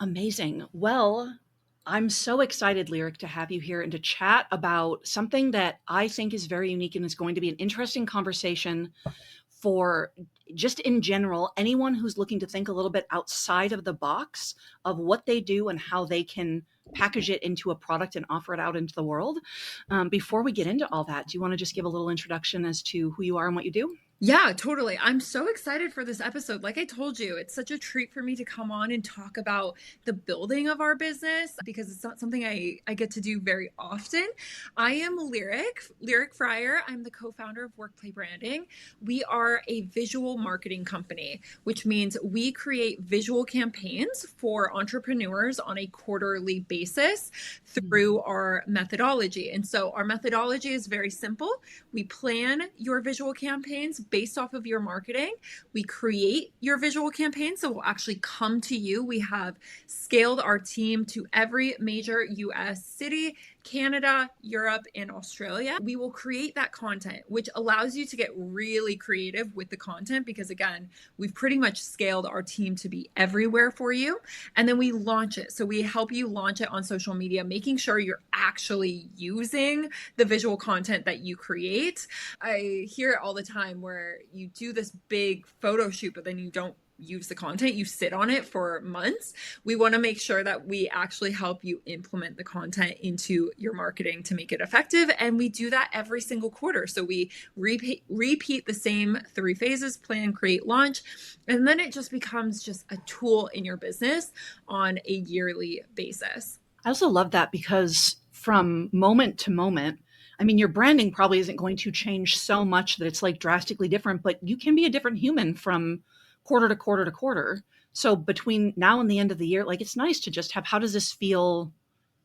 Amazing. Well, I'm so excited, Lyrik, to have you here and to chat about something that I think is very unique and is going to be an interesting conversation for just in general, anyone who's looking to think a little bit outside of the box of what they do and how they can package it into a product and offer it out into the world. Before we get into all that, do you want to just give a little introduction as to who you are and what you do? Yeah, totally. I'm so excited for this episode. Like I told you, it's such a treat for me to come on and talk about the building of our business because it's not something I get to do very often. I am Lyrik Fryer. I'm the co-founder of WorkPlay Branding. We are a visual marketing company, which means we create visual campaigns for entrepreneurs on a quarterly basis through our methodology. And so our methodology is very simple. We plan your visual campaigns based off of your marketing. We create your visual campaigns, so we'll actually come to you. We have scaled our team to every major US city, Canada, Europe, and Australia. We will create that content, which allows you to get really creative with the content because, again, we've pretty much scaled our team to be everywhere for you. And then we launch it. So we help you launch it on social media, making sure you're actually using the visual content that you create. I hear it all the time where you do this big photo shoot, but then you don't use the content, you sit on it for months. We want to make sure that we actually help you implement the content into your marketing to make it effective. And we do that every single quarter. So we repeat the same 3 phases: plan, create, launch. And then it just becomes just a tool in your business on a yearly basis. I also love that because from moment to moment, I mean, your branding probably isn't going to change so much that it's like drastically different, but you can be a different human from quarter to quarter to quarter. So between now and the end of the year, like it's nice to just have, how does this feel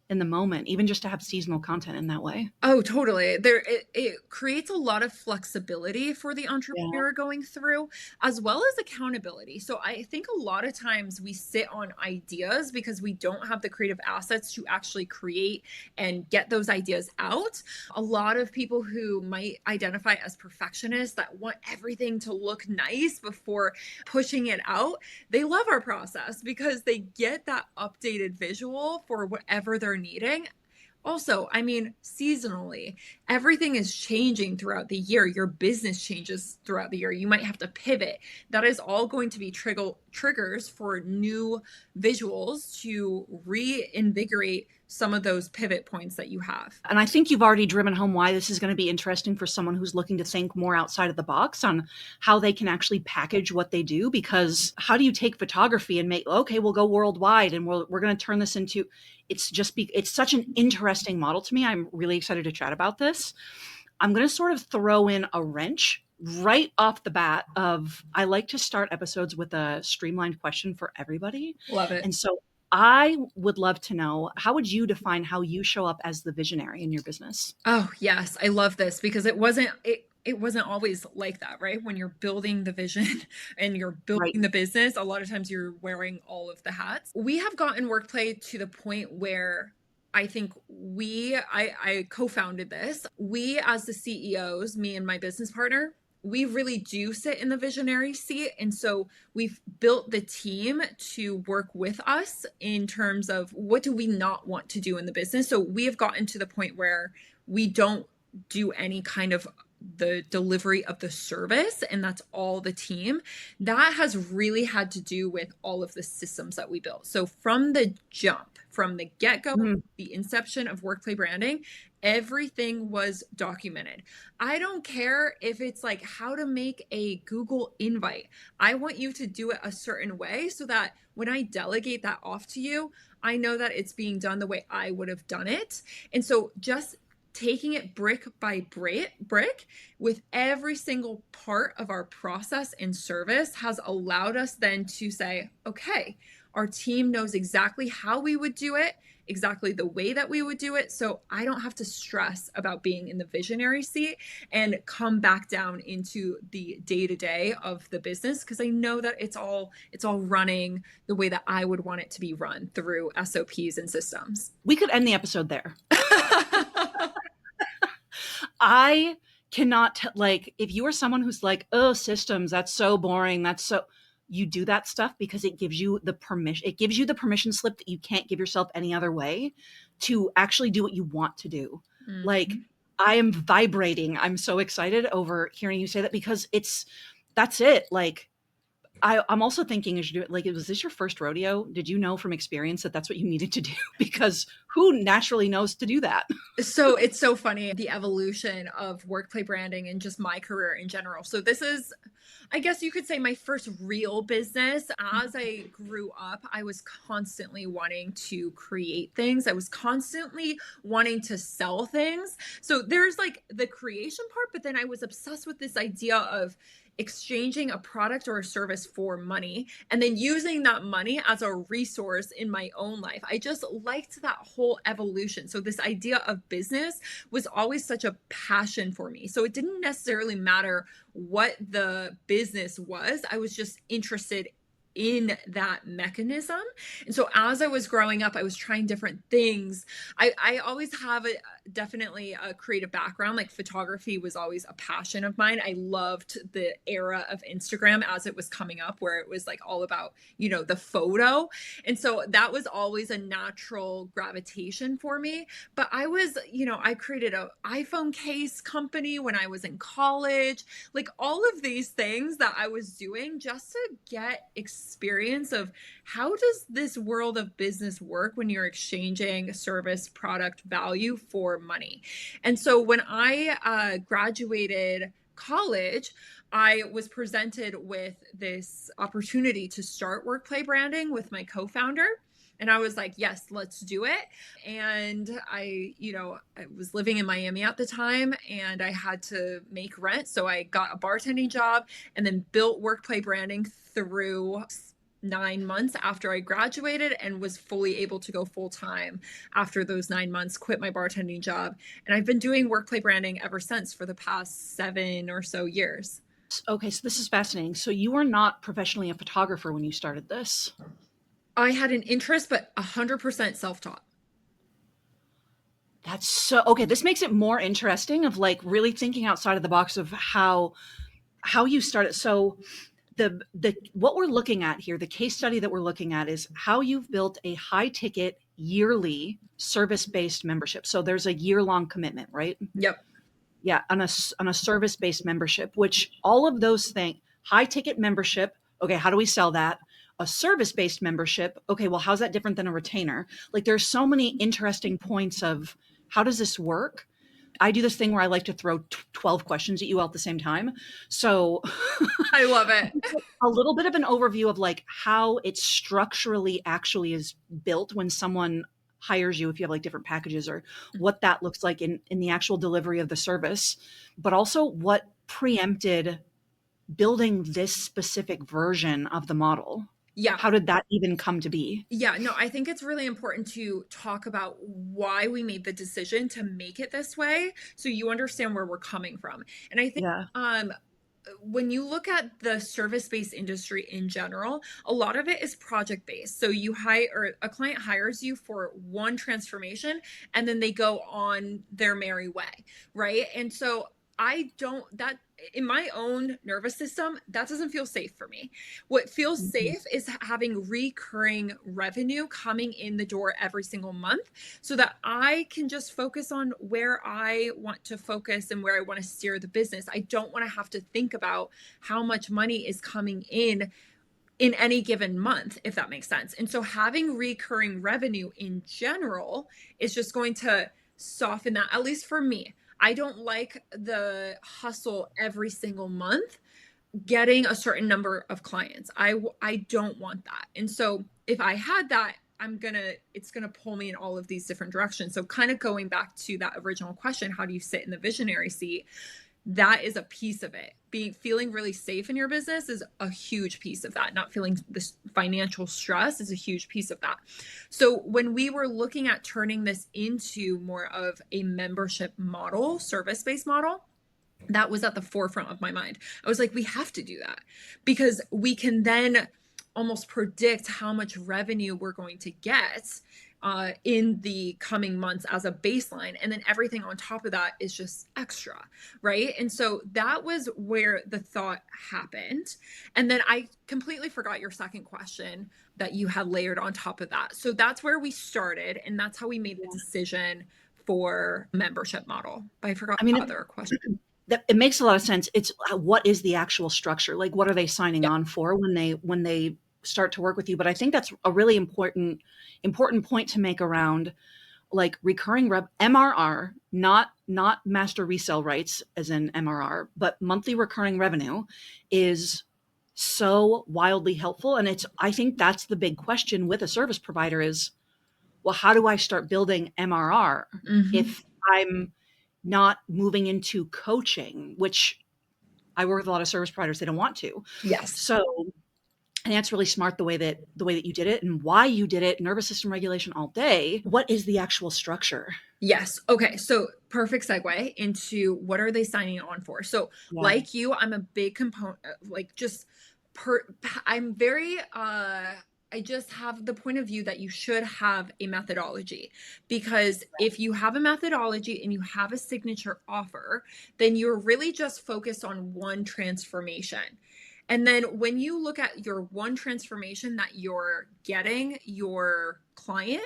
in the moment, even just to have seasonal content in that way? Oh, totally. It creates a lot of flexibility for the Yeah. entrepreneur going through, as well as accountability. So I think a lot of times we sit on ideas because we don't have the creative assets to actually create and get those ideas out. A lot of people who might identify as perfectionists that want everything to look nice before pushing it out, they love our process because they get that updated visual for whatever they're needing. Also, I mean, seasonally, everything is changing throughout the year. Your business changes throughout the year. You might have to pivot. That is all going to be triggers for new visuals to reinvigorate some of those pivot points that you have. And I think you've already driven home why this is going to be interesting for someone who's looking to think more outside of the box on how they can actually package what they do. Because how do you take photography and make, okay, we'll go worldwide and we're going to turn this into, it's such an interesting model to me. I'm really excited to chat about this. I'm going to sort of throw in a wrench right off the bat of, I like to start episodes with a streamlined question for everybody. Love it. And so I would love to know, how would you define how you show up as the visionary in your business? Oh, yes. I love this because it wasn't always like that, right? When you're building the vision and you're Right. building the business, a lot of times you're wearing all of the hats. We have gotten WorkPlay to the point where I think I co-founded this. We, as the CEOs, me and my business partner, we really do sit in the visionary seat. And so we've built the team to work with us in terms of what do we not want to do in the business. So we have gotten to the point where we don't do any kind of the delivery of the service, and that's all the team. That has really had to do with all of the systems that we built. So from the jump, from the get-go, Mhm. the inception of WorkPlay Branding, everything was documented. I don't care if it's like how to make a Google invite. I want you to do it a certain way so that when I delegate that off to you, I know that it's being done the way I would have done it. And so just taking it brick by brick with every single part of our process and service has allowed us then to say, okay, our team knows exactly how we would do it, exactly the way that we would do it. So I don't have to stress about being in the visionary seat and come back down into the day-to-day of the business because I know that it's all running the way that I would want it to be run through SOPs and systems. We could end the episode there. I cannot, like, if you are someone who's like, oh, systems, that's so boring. That's so, you do that stuff because it gives you the permission slip that you can't give yourself any other way to actually do what you want to do. Like, Mhm. I am vibrating. I'm so excited over hearing you say that because that's it. Like, I'm also thinking as you do it, like, was this your first rodeo? Did you know from experience that that's what you needed to do? Because who naturally knows to do that? So it's so funny, the evolution of WorkPlay branding and just my career in general. So this is, I guess you could say, my first real business. As I grew up, I was constantly wanting to create things. I was constantly wanting to sell things. So there's like the creation part, but then I was obsessed with this idea of exchanging a product or a service for money and then using that money as a resource in my own life. I just liked that whole evolution. So this idea of business was always such a passion for me. So it didn't necessarily matter what the business was. I was just interested in that mechanism. And so as I was growing up, I was trying different things. I always have definitely a creative background. Like photography was always a passion of mine. I loved the era of Instagram as it was coming up, where it was like all about, the photo. And so that was always a natural gravitation for me. But I created an iPhone case company when I was in college, like all of these things that I was doing just to get experience of how does this world of business work when you're exchanging service, product, value for money. And so when I graduated college, I was presented with this opportunity to start WorkPlay branding with my co-founder. And I was like, yes, let's do it. And I was living in Miami at the time and I had to make rent. So I got a bartending job and then built WorkPlay branding through 9 months after I graduated and was fully able to go full time after those 9 months, quit my bartending job. And I've been doing WorkPlay branding ever since for the past 7 or so years. Okay, so this is fascinating. So you were not professionally a photographer when you started this. I had an interest, but 100% self-taught. That's so okay. This makes it more interesting of like really thinking outside of the box of how you started. So the what we're looking at here, the case study that we're looking at is how you've built a high ticket yearly service based membership. So there's a year long commitment, right? Yep. Yeah, on a service based membership, which all of those things, high ticket membership. Okay, how do we sell that? A service based membership. Okay, well, how's that different than a retainer? Like, there's so many interesting points of how does this work? I do this thing where I like to throw 12 questions at you all at the same time. So I love it. a little bit of an overview of like how it structurally actually is built when someone hires you, if you have like different packages, or what that looks like in the actual delivery of the service, but also what preempted building this specific version of the model. Yeah. How did that even come to be? Yeah, no, I think it's really important to talk about why we made the decision to make it this way so you understand where we're coming from. And I think Yeah. when you look at the service-based industry in general, a lot of it is project-based. So you hire, or a client hires you for one transformation and then they go on their merry way, right? And so I don't, that in my own nervous system, that doesn't feel safe for me. What feels Mhm. safe is having recurring revenue coming in the door every single month so that I can just focus on where I want to focus and where I want to steer the business. I don't want to have to think about how much money is coming in any given month, if that makes sense. And so having recurring revenue in general is just going to soften that, at least for me. I don't like the hustle every single month getting a certain number of clients. I don't want that. And so if I had that, it's gonna pull me in all of these different directions. So kind of going back to that original question, how do you sit in the visionary seat? That is a piece of it. Feeling really safe in your business is a huge piece of that. Not feeling this financial stress is a huge piece of that. So when we were looking at turning this into more of a membership model, service-based model, that was at the forefront of my mind. I was like, we have to do that because we can then almost predict how much revenue we're going to get in the coming months as a baseline. And then everything on top of that is just extra, right? And so that was where the thought happened. And then I completely forgot your second question that you had layered on top of that. So that's where we started, and that's how we made the decision for membership model. But I forgot the other question. It makes a lot of sense. It's what is the actual structure? Like, what are they signing on for when they start to work with you? But I think that's a really important point to make around like recurring MRR, not master resale rights as in MRR, but monthly recurring revenue is so wildly helpful. And I think that's the big question with a service provider is, well, how do I start building MRR if I'm not moving into coaching, which I work with a lot of service providers, they don't want to. Yes. So, and that's really smart the way that you did it and why you did it, nervous system regulation all day. What is the actual structure? Yes. Okay. So perfect segue into what are they signing on for? So like you, I'm a big component, I'm very, I just have the point of view that you should have a methodology, because if you have a methodology and you have a signature offer, then you're really just focused on one transformation. And then when you look at your one transformation that you're getting your client,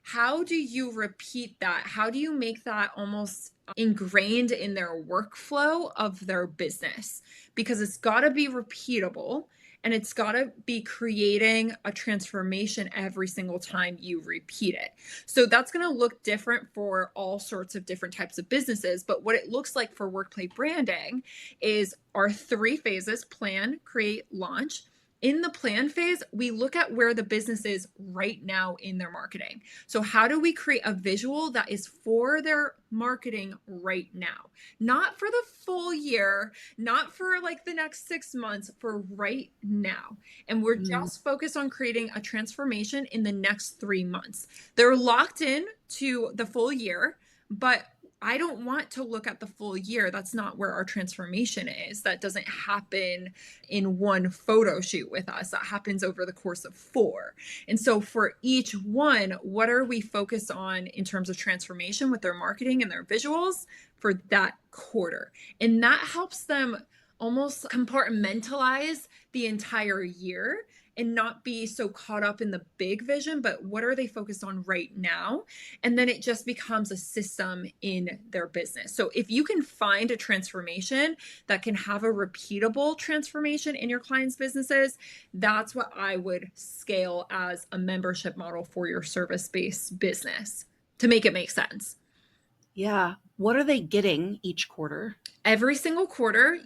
how do you repeat that? How do you make that almost ingrained in their workflow of their business? Because it's got to be repeatable, and it's got to be creating a transformation every single time you repeat it. So that's going to look different for all sorts of different types of businesses. But what it looks like for WorkPlay Branding is our 3 phases: plan, create, launch. In the plan phase, we look at where the business is right now in their marketing. So how do we create a visual that is for their marketing right now? Not for the full year, not for like the next 6 months, for right now. And we're just focused on creating a transformation in the next 3 months. They're locked in to the full year, but I don't want to look at the full year. That's not where our transformation is. That doesn't happen in one photo shoot with us. That happens over the course of 4. And so for each one, what are we focused on in terms of transformation with their marketing and their visuals for that quarter? And that helps them almost compartmentalize the entire year and not be so caught up in the big vision, but what are they focused on right now? And then it just becomes a system in their business. So if you can find a transformation that can have a repeatable transformation in your clients' businesses, that's what I would scale as a membership model for your service-based business to make it make sense. Yeah. What are they getting each quarter? Every single quarter,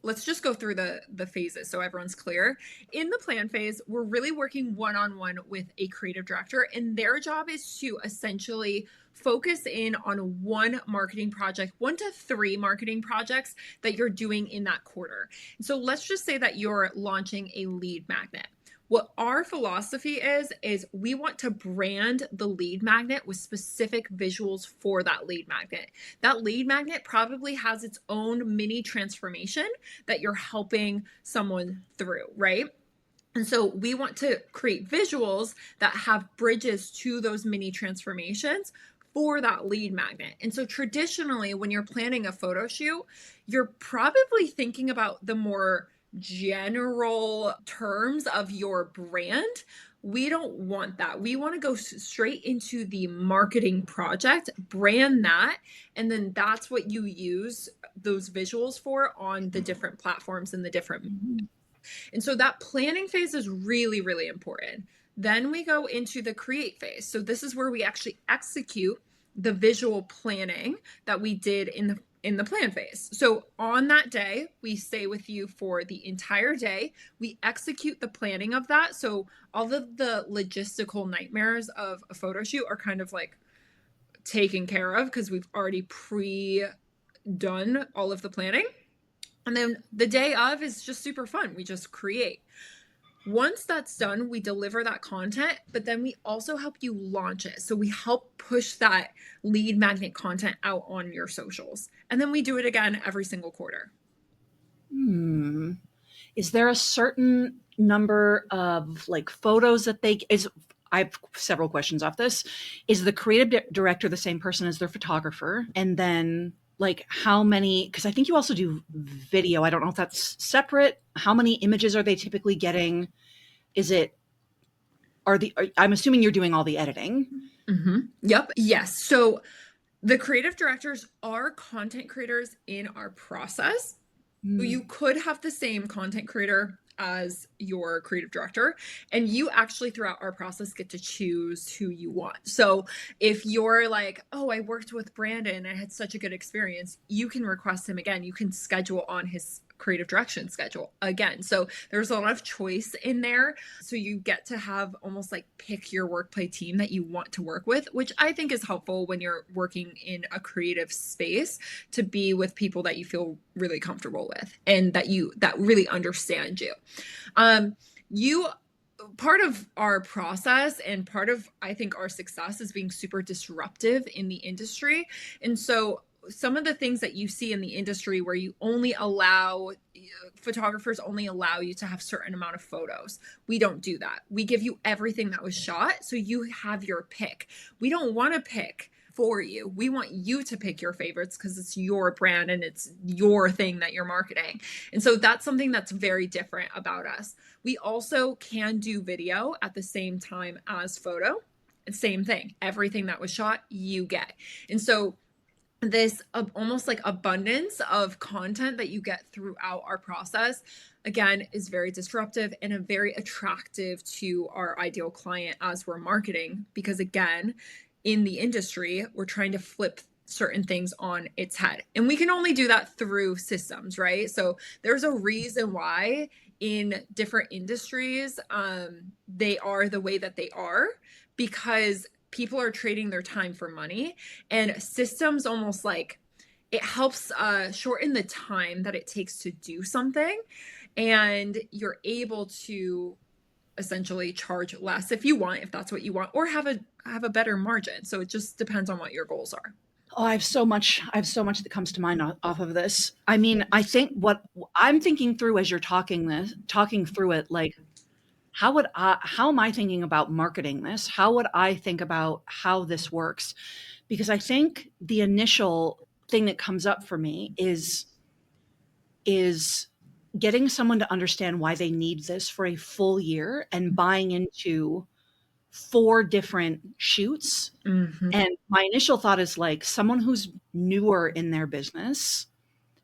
let's just go through the phases so everyone's clear. In the plan phase, we're really working one-on-one with a creative director, and their job is to essentially focus in on 1 marketing project, 1 to 3 marketing projects that you're doing in that quarter. So let's just say that you're launching a lead magnet. What our philosophy is we want to brand the lead magnet with specific visuals for that lead magnet. That lead magnet probably has its own mini transformation that you're helping someone through, right? And so we want to create visuals that have bridges to those mini transformations for that lead magnet. And so traditionally, when you're planning a photo shoot, you're probably thinking about the more general terms of your brand. We don't want that. We want to go straight into the marketing project, brand that, and then that's what you use those visuals for on the different platforms and the different. And so that planning phase is really, really important. Then we go into the create phase. So this is where we actually execute the visual planning that we did in the plan phase. So on that day, we stay with you for the entire day. We execute the planning of that. So all of the logistical nightmares of a photo shoot are kind of like taken care of because we've already pre-done all of the planning. And then the day of is just super fun. We just create. Once that's done, we deliver that content, but then we also help you launch it. So we help push that lead magnet content out on your socials. And then we do it again every single quarter. Is there a certain number of like photos that they is I have several questions off this. Is the creative director the same person as their photographer? And then like how many, because I think you also do video. I don't know if that's separate. How many images are they typically getting? Is it, I'm assuming you're doing all the editing. Yep. Yes. So the creative directors are content creators in our process. So you could have the same content creator as your creative director, and you actually throughout our process get to choose who you want. So if you're like, oh, I worked with Brandon, I had such a good experience, you can request him again. You can schedule on his creative direction schedule again. So there's a lot of choice in there. So you get to have almost like pick your WorkPlay team that you want to work with, which I think is helpful when you're working in a creative space, to be with people that you feel really comfortable with and that really understand you. Part of our process and part of, I think, our success is being super disruptive in the industry. And so some of the things that you see in the industry where photographers only allow you to have certain amount of photos. We don't do that. We give you everything that was shot, so you have your pick. We don't want to pick for you. We want you to pick your favorites because it's your brand and it's your thing that you're marketing. And so that's something that's very different about us. We also can do video at the same time as photo. Same thing. Everything that was shot, you get. And so this almost like abundance of content that you get throughout our process, again, is very disruptive and very attractive to our ideal client as we're marketing, because again, in the industry, we're trying to flip certain things on its head, and we can only do that through systems, right? So there's a reason why in different industries, they are the way that they are, because people are trading their time for money, and systems almost like it helps shorten the time that it takes to do something, and you're able to essentially charge less if you want, if that's what you want, or have a better margin. So it just depends on what your goals are. Oh, I have so much that comes to mind off of this. I mean, I think what I'm thinking through as you're talking through it, like how am I thinking about marketing this? How would I think about how this works? Because I think the initial thing that comes up for me is getting someone to understand why they need this for a full year and buying into 4 different shoots. And my initial thought is like someone who's newer in their business,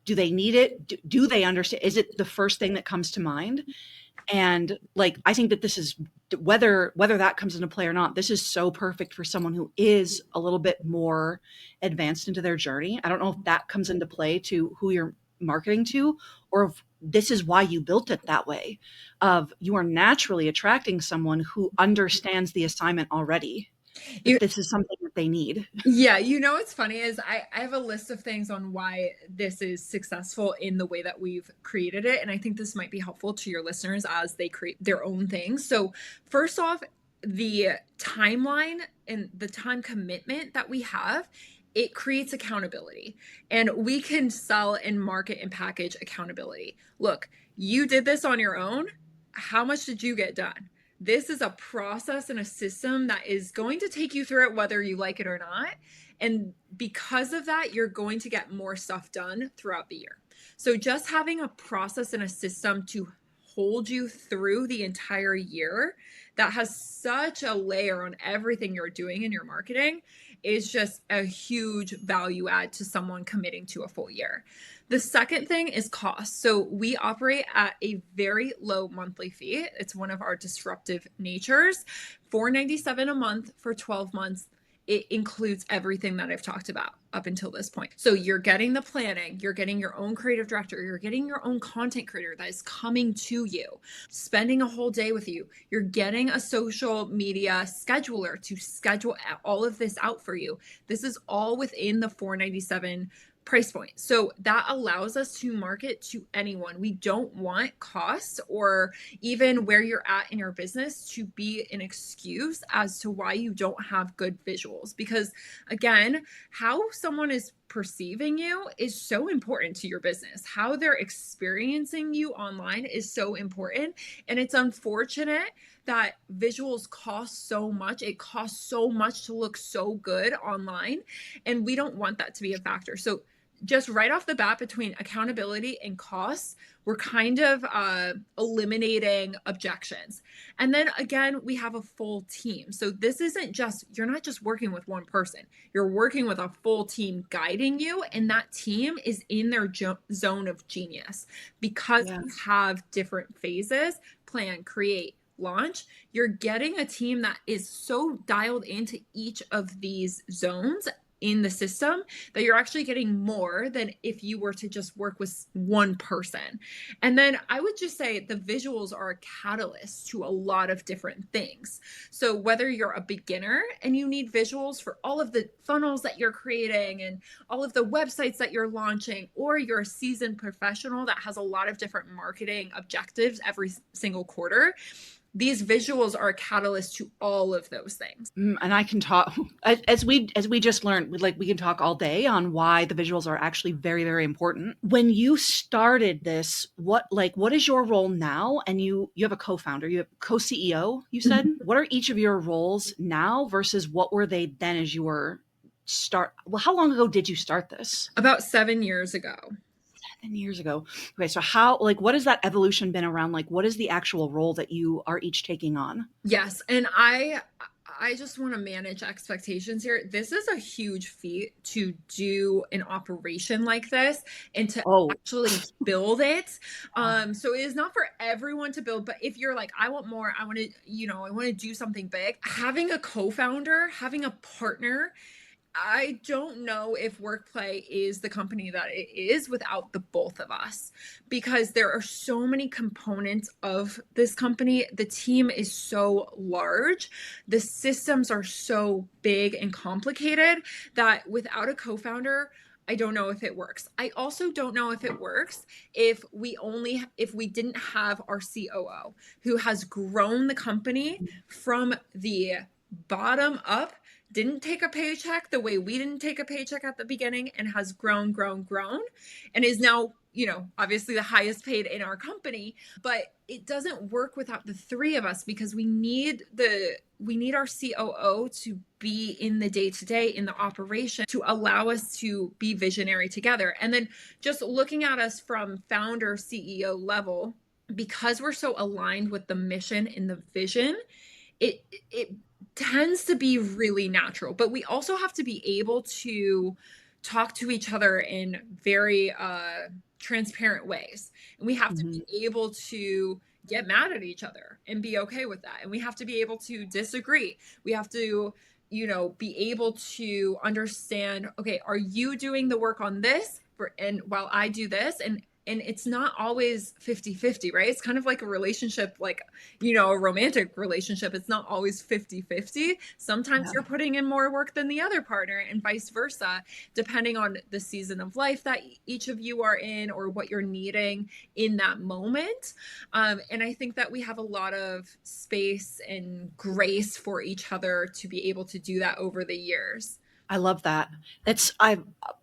do they need it? Do they understand? Is it the first thing that comes to mind? And like, I think that this is whether that comes into play or not, this is so perfect for someone who is a little bit more advanced into their journey. I don't know if that comes into play to who you're marketing to, or if this is why you built it that way, of you are naturally attracting someone who understands the assignment already. This is something that they need. Yeah, what's funny is I have a list of things on why this is successful in the way that we've created it. And I think this might be helpful to your listeners as they create their own things. So first off, the timeline and the time commitment that we have, it creates accountability, and we can sell and market and package accountability. Look, you did this on your own. How much did you get done? This is a process and a system that is going to take you through it, whether you like it or not. And because of that, you're going to get more stuff done throughout the year. So just having a process and a system to hold you through the entire year that has such a layer on everything you're doing in your marketing is just a huge value add to someone committing to a full year. The second thing is cost. So we operate at a very low monthly fee. It's one of our disruptive natures. $497 a month for 12 months. It includes everything that I've talked about up until this point. So you're getting the planning, you're getting your own creative director, you're getting your own content creator that is coming to you, spending a whole day with you. You're getting a social media scheduler to schedule all of this out for you. This is all within the $497 price point. So that allows us to market to anyone. We don't want costs or even where you're at in your business to be an excuse as to why you don't have good visuals. Because again, how someone is perceiving you is so important to your business. How they're experiencing you online is so important. And it's unfortunate that visuals cost so much. It costs so much to look so good online. And we don't want that to be a factor. So just right off the bat, between accountability and costs, we're kind of eliminating objections. And then again, we have a full team. So this isn't just, you're not just working with one person, you're working with a full team guiding you. And that team is in their zone of genius because Yeah. we have different phases: plan, create, launch. You're getting a team that is so dialed into each of these zones in the system that you're actually getting more than if you were to just work with one person. And then I would just say the visuals are a catalyst to a lot of different things. So whether you're a beginner and you need visuals for all of the funnels that you're creating and all of the websites that you're launching, or you're a seasoned professional that has a lot of different marketing objectives every single quarter, these visuals are a catalyst to all of those things. And I can talk as we just learned, we can talk all day on why the visuals are actually very, very important. When you started this, what is your role now? And you have a co-founder, you have co-CEO, you said. What are each of your roles now versus what were they then as you were how long ago did you start this? About 7 years ago. 7 years ago. Okay, so what has that evolution been around? What is the actual role that you are each taking on? Yes, and I just want to manage expectations here. This is a huge feat to do an operation like this and to actually build it. So it is not for everyone to build, but if you're like, I want more, I want to do something big, having a co-founder, having a partner, I don't know if WorkPlay is the company that it is without the both of us, because there are so many components of this company. The team is so large. The systems are so big and complicated that without a co-founder, I don't know if it works. I also don't know if it works if we didn't have our COO, who has grown the company from the bottom up, didn't take a paycheck the way we didn't take a paycheck at the beginning, and has grown, and is now, obviously the highest paid in our company. But it doesn't work without the three of us, because we need our COO to be in the day-to-day, in the operation, to allow us to be visionary together. And then just looking at us from founder CEO level, because we're so aligned with the mission and the vision, it tends to be really natural. But we also have to be able to talk to each other in very transparent ways. And we have to be able to get mad at each other and be okay with that. And we have to be able to disagree. We have to, be able to understand, okay, are you doing the work on this and while I do this? And it's not always 50-50, right? It's kind of like a relationship, a romantic relationship. It's not always 50-50. Sometimes you're putting in more work than the other partner, and vice versa, depending on the season of life that each of you are in or what you're needing in that moment. And I think that we have a lot of space and grace for each other to be able to do that over the years. I love that.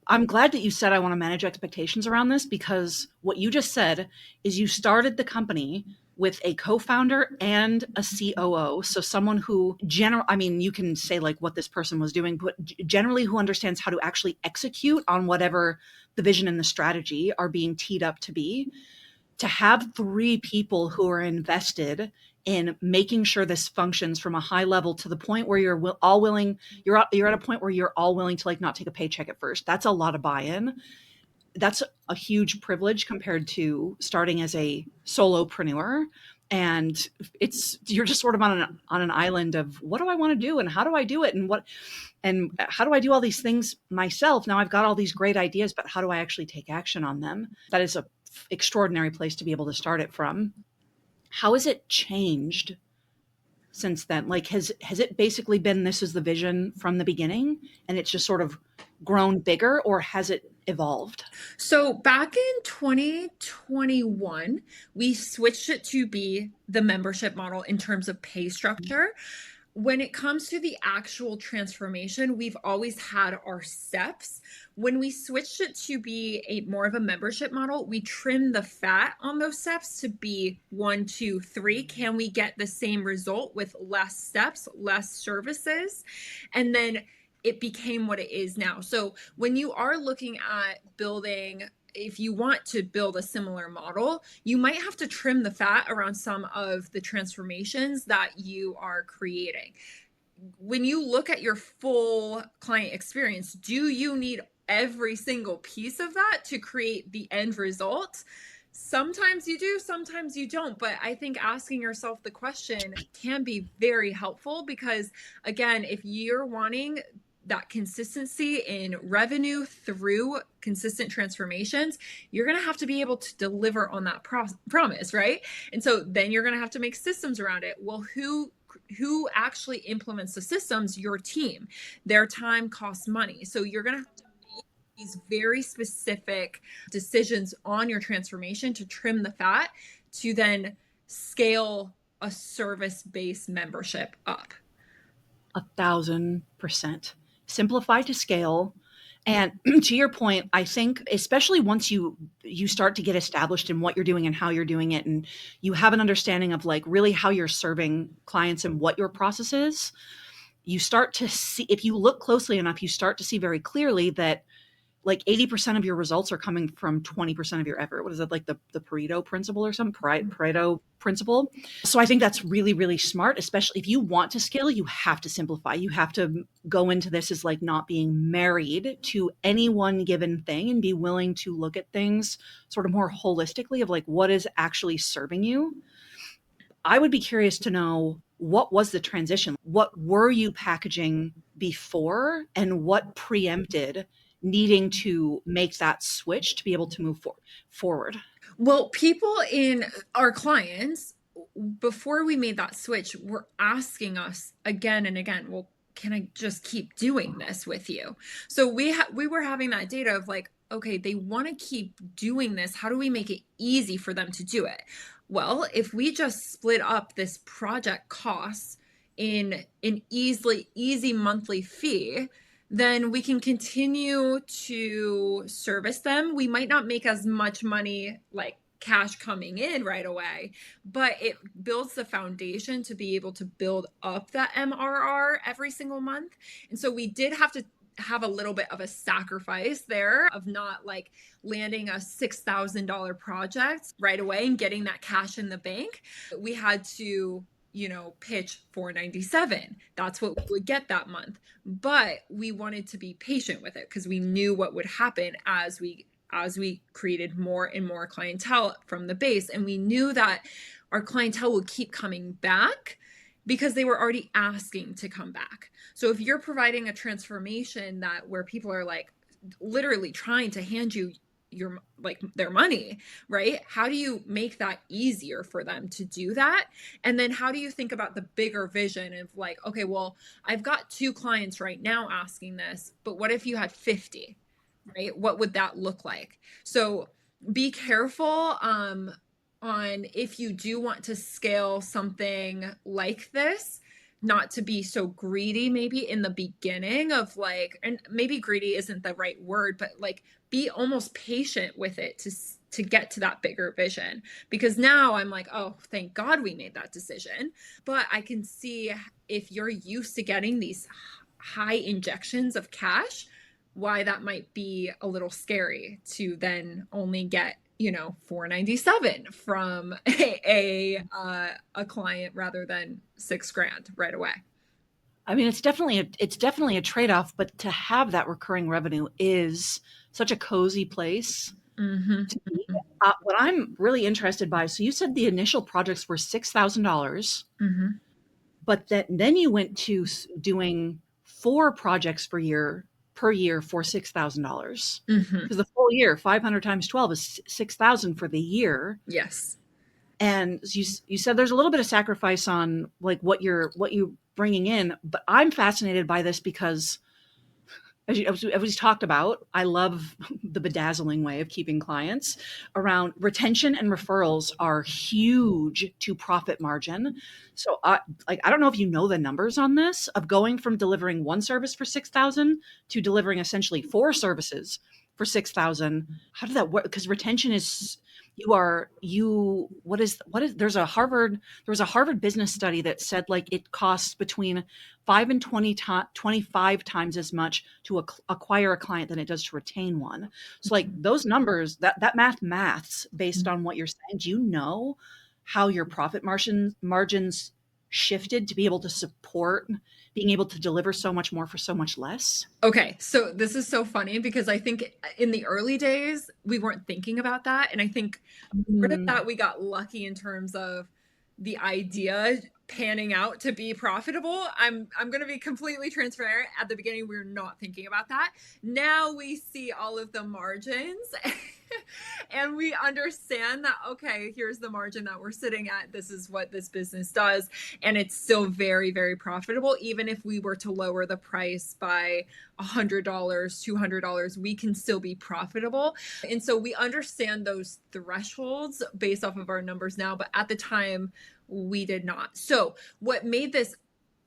I'm glad that you said I want to manage expectations around this, because what you just said is you started the company with a co-founder and a COO. So someone who you can say what this person was doing, but generally who understands how to actually execute on whatever the vision and the strategy are being teed up to be. To have three people who are invested in making sure this functions from a high level to the point where you're at a point where you're all willing to not take a paycheck at first. That's a lot of buy-in. That's a huge privilege compared to starting as a solopreneur. And you're just sort of on an island of, what do I want to do and how do I do it and how do I do all these things myself? Now I've got all these great ideas, but how do I actually take action on them? That is a extraordinary place to be able to start it from. How has it changed since then? Has it basically been, this is the vision from the beginning and it's just sort of grown bigger, or has it evolved? So back in 2021, we switched it to be the membership model in terms of pay structure. When it comes to the actual transformation, we've always had our steps. When we switched it to be a more of a membership model, we trimmed the fat on those steps to be 1, 2, 3. Can we get the same result with less steps, less services? And then it became what it is now. So when you are looking at building, if you want to build a similar model, you might have to trim the fat around some of the transformations that you are creating. When you look at your full client experience, do you need every single piece of that to create the end result? Sometimes you do, sometimes you don't. But I think asking yourself the question can be very helpful, because again, if you're wanting that consistency in revenue through consistent transformations, you're going to have to be able to deliver on that promise, right? And so then you're going to have to make systems around it. Well, who actually implements the systems? Your team. Their time costs money. So you're going to have to make these very specific decisions on your transformation to trim the fat, to then scale a service-based membership up. 1,000%. Simplify to scale. And to your point, I think especially once you start to get established in what you're doing and how you're doing it, and you have an understanding of like really how you're serving clients and what your process is, you start to see, if you look closely enough, you start to see very clearly that like 80% of your results are coming from 20% of your effort. What is it, like the Pareto principle or something? Pareto principle. So I think that's really, really smart, especially if you want to scale, you have to simplify. You have to go into this as like not being married to any one given thing, and be willing to look at things sort of more holistically of like what is actually serving you. I would be curious to know, what was the transition? What were you packaging before, and what preempted needing to make that switch to be able to move forward? Well, people in our clients, before we made that switch, were asking us again and again, well, can I just keep doing this with you? So we were having that data of like, okay, they want to keep doing this. How do we make it easy for them to do it? Well, if we just split up this project cost in an easy monthly fee, then we can continue to service them. We might not make as much money, like cash coming in right away, but it builds the foundation to be able to build up that MRR every single month. And so we did have to have a little bit of a sacrifice there of not like landing a $6,000 project right away and getting that cash in the bank. We had to, pitch $497. That's what we would get that month. But we wanted to be patient with it, because we knew what would happen as we created more and more clientele from the base. And we knew that our clientele would keep coming back because they were already asking to come back. So if you're providing a transformation where people are like literally trying to hand you their money, right? How do you make that easier for them to do that? And then how do you think about the bigger vision of like, okay, well, I've got 2 clients right now asking this, but what if you had 50, right? What would that look like? So be careful on if you do want to scale something like this, not to be so greedy maybe in the beginning of like, and maybe greedy isn't the right word, but like be almost patient with it to get to that bigger vision. Because now I'm like, oh, thank God we made that decision. But I can see, if you're used to getting these high injections of cash, why that might be a little scary to then only get $497 from a client rather than $6,000 right away. I mean, it's definitely a trade-off, but to have that recurring revenue is such a cozy place. Mm-hmm. To be. What I'm really interested by, so you said the initial projects were $6,000, Mm-hmm. but then you went to doing 4 projects per year for $6,000. Mm-hmm. Because the full year, 500 times 12 is 6,000 for the year. Yes. And you said there's a little bit of sacrifice on like what you're bringing in, but I'm fascinated by this because as we talked about, I love the bedazzling way of keeping clients around retention, and referrals are huge to profit margin. So I don't know if you know the numbers on this of going from delivering one service for 6,000 to delivering essentially four services for 6,000. How did that work? Because retention is what is there's a Harvard there was a Harvard business study that said like it costs between 5 and 25 times as much to acquire a client than it does to retain one. So like those numbers, that maths based on what you're saying, do you know how your profit margins shifted to be able to support being able to deliver so much more for so much less? Okay, so this is so funny because I think in the early days, we weren't thinking about that. And I think part of that, we got lucky in terms of the idea panning out to be profitable. I'm going to be completely transparent. At the beginning, we were not thinking about that. Now we see all of the margins and we understand that, okay, here's the margin that we're sitting at. This is what this business does. And it's still very, very profitable. Even if we were to lower the price by $100, $200, we can still be profitable. And so we understand those thresholds based off of our numbers now, but at the time we did not. So what made this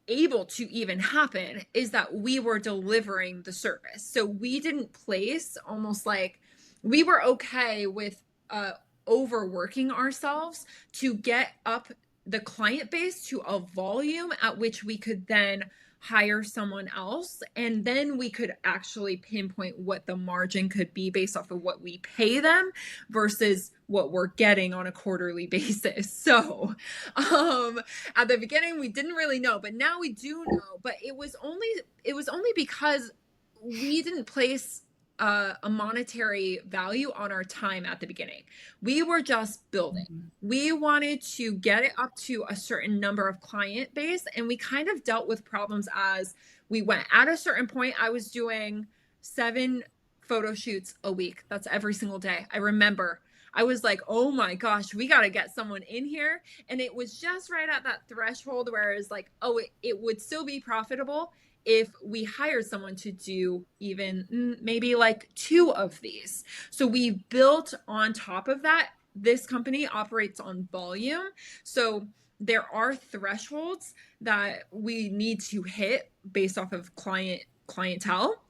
able to even happen is that we were delivering the service. So we didn't place almost like we were okay with overworking ourselves to get up the client base to a volume at which we could then hire someone else. And then we could actually pinpoint what the margin could be based off of what we pay them versus what we're getting on a quarterly basis. So at the beginning, we didn't really know, but now we do know. But it was only because we didn't place a monetary value on our time at the beginning. We were just building. We wanted to get it up to a certain number of client base, and we kind of dealt with problems as we went. At a certain point, I was doing 7 photo shoots a week. That's every single day. I remember I was like, oh my gosh, we got to get someone in here. And it was just right at that threshold where it's like, oh, it would still be profitable if we hired someone to do even maybe like 2 of these. So we built on top of that. This company operates on volume. So there are thresholds that we need to hit based off of clientele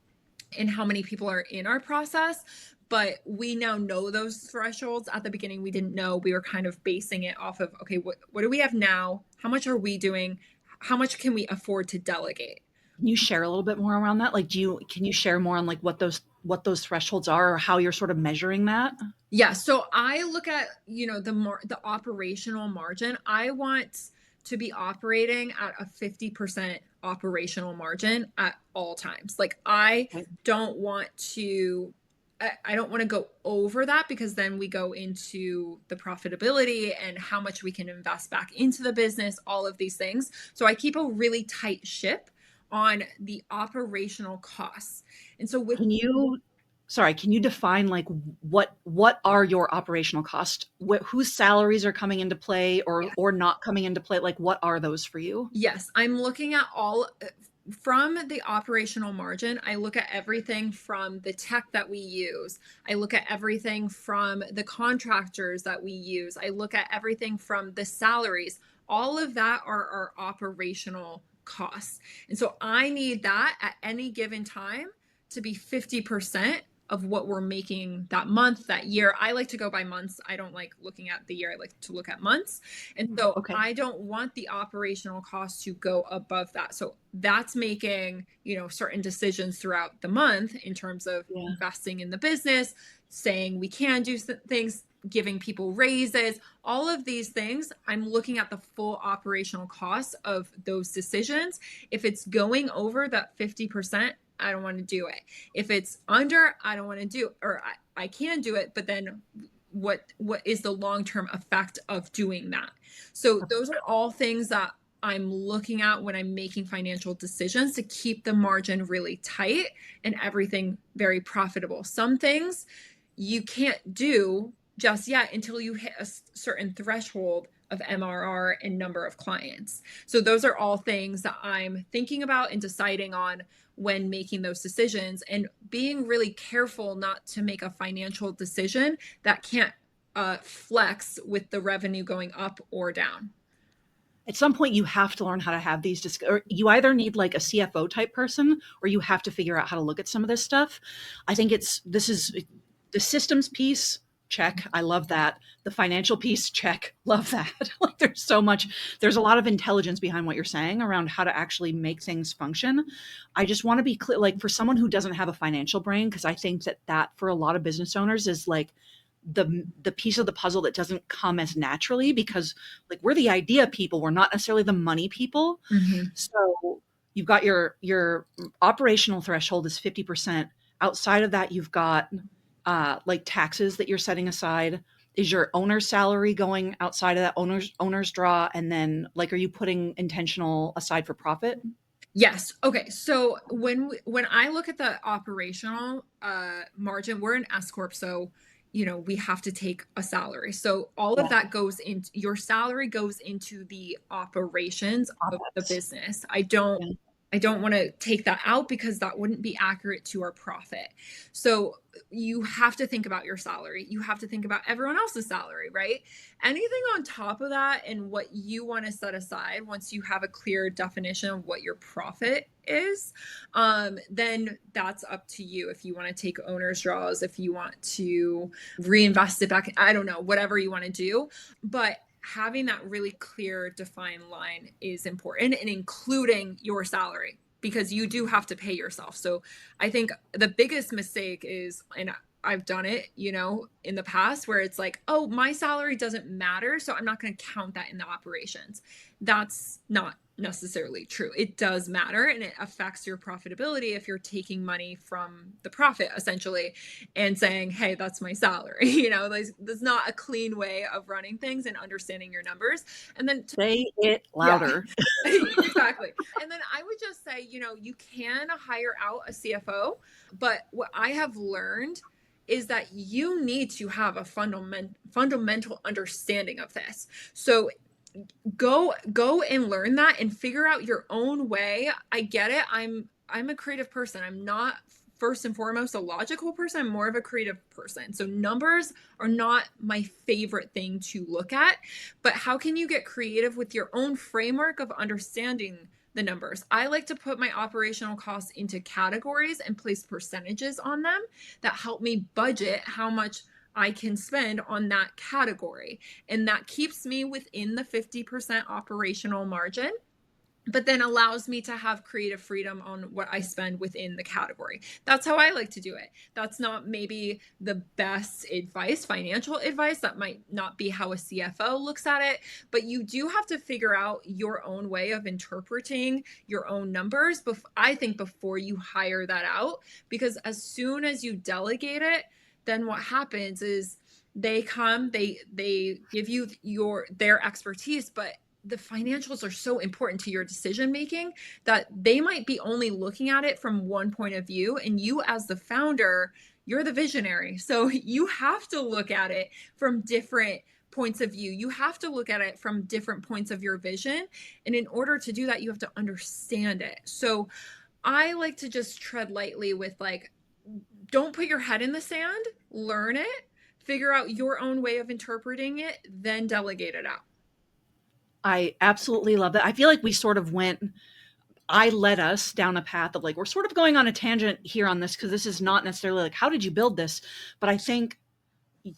and how many people are in our process. But we now know those thresholds. At the beginning, we didn't know. We were kind of basing it off of, okay, what do we have now? How much are we doing? How much can we afford to delegate? Can you share a little bit more around that? Like, can you share more on like what those thresholds are or how you're sort of measuring that? Yeah. So I look at, the operational margin. I want to be operating at a 50% operational margin at all times. Like I don't want to go over that because then we go into the profitability and how much we can invest back into the business, all of these things. So I keep a really tight ship on the operational costs. And so can you define like what are your operational costs? Whose salaries are coming into play or not coming into play? Like what are those for you? Yes, I'm looking at all from the operational margin. I look at everything from the tech that we use. I look at everything from the contractors that we use. I look at everything from the salaries. All of that are our operational costs. And so I need that at any given time to be 50% of what we're making that month, that year. I like to go by months. I don't like looking at the year. I like to look at months. And so I don't want the operational costs to go above that. So that's making, certain decisions throughout the month in terms of investing in the business, saying we can do things, giving people raises, all of these things. I'm looking at the full operational costs of those decisions. If it's going over that 50%, I don't want to do it. If it's under, I don't want to do, or I can do it, but then what is the long-term effect of doing that? So those are all things that I'm looking at when I'm making financial decisions to keep the margin really tight and everything very profitable. Some things you can't do just yet until you hit a certain threshold of MRR and number of clients. So those are all things that I'm thinking about and deciding on when making those decisions, and being really careful not to make a financial decision that can't flex with the revenue going up or down. At some point you have to learn how to have these or you either need like a CFO type person, or you have to figure out how to look at some of this stuff. I think this is the systems piece, check. I love that. The financial piece, check. Love that. Like there's a lot of intelligence behind what you're saying around how to actually make things function. I just want to be clear, like for someone who doesn't have a financial brain, because I think that for a lot of business owners is like the piece of the puzzle that doesn't come as naturally, because like we're the idea people, we're not necessarily the money people. Mm-hmm. So you've got your operational threshold is 50%. Outside of that, you've got like taxes that you're setting aside. Is your owner's salary going outside of that owner's draw? And then like, are you putting intentional aside for profit? Yes. Okay. So when I look at the operational margin, we're an S corp, so we have to take a salary. So all of that goes into your salary, goes into the operations of the business. I don't want to take that out because that wouldn't be accurate to our profit. So you have to think about your salary. You have to think about everyone else's salary, right? Anything on top of that and what you want to set aside, once you have a clear definition of what your profit is, then that's up to you. If you want to take owner's draws, if you want to reinvest it back, I don't know, whatever you want to do. But having that really clear, defined line is important, and including your salary, because you do have to pay yourself. So I think the biggest mistake is, and I've done it, in the past, where it's like, oh, my salary doesn't matter, so I'm not going to count that in the operations. That's not necessarily true. It does matter, and it affects your profitability if you're taking money from the profit essentially and saying, hey, that's my salary. There's not a clean way of running things and understanding your numbers. And then say it louder. Yeah. Exactly. And then I would just say, you can hire out a CFO, but what I have learned is that you need to have a fundamental understanding of this. So go and learn that and figure out your own way. I get it. I'm a creative person. I'm not first and foremost a logical person. I'm more of a creative person. So numbers are not my favorite thing to look at, but how can you get creative with your own framework of understanding the numbers? I like to put my operational costs into categories and place percentages on them that help me budget how much I can spend on that category. And that keeps me within the 50% operational margin, but then allows me to have creative freedom on what I spend within the category. That's how I like to do it. That's not maybe the best advice, financial advice. That might not be how a CFO looks at it, but you do have to figure out your own way of interpreting your own numbers, I think, before you hire that out, because as soon as you delegate it, then what happens is they come, they give you their expertise, but the financials are so important to your decision making that they might be only looking at it from one point of view, and you as the founder, you're the visionary. So you have to look at it from different points of view. You have to look at it from different points of your vision. And in order to do that, you have to understand it. So I like to just tread lightly with like, don't put your head in the sand, learn it, figure out your own way of interpreting it, then delegate it out. I absolutely love that. I feel like I led us down a path of like, we're sort of going on a tangent here on this, because this is not necessarily like, how did you build this? But I think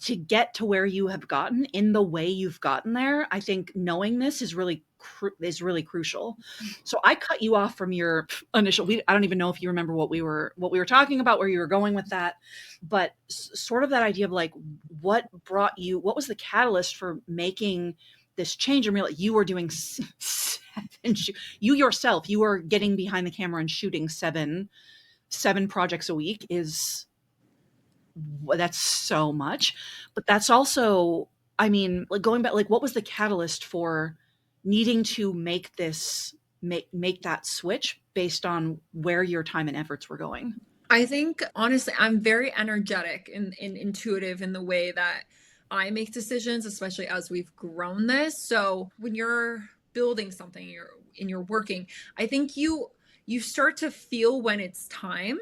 to get to where you have gotten in the way you've gotten there, I think knowing this is really crucial. So I cut you off from your initial, I don't even know if you remember what we were talking about, where you were going with that, but sort of that idea of like, what was the catalyst for making this change? And like, you were doing you yourself, you were getting behind the camera and shooting seven projects a week. That's so much. But that's also, I mean, like going back, like what was the catalyst for needing to make that switch based on where your time and efforts were going? I think honestly, I'm very energetic and intuitive in the way that I make decisions, especially as we've grown this. So when you're building something and you're working, I think you start to feel when it's time.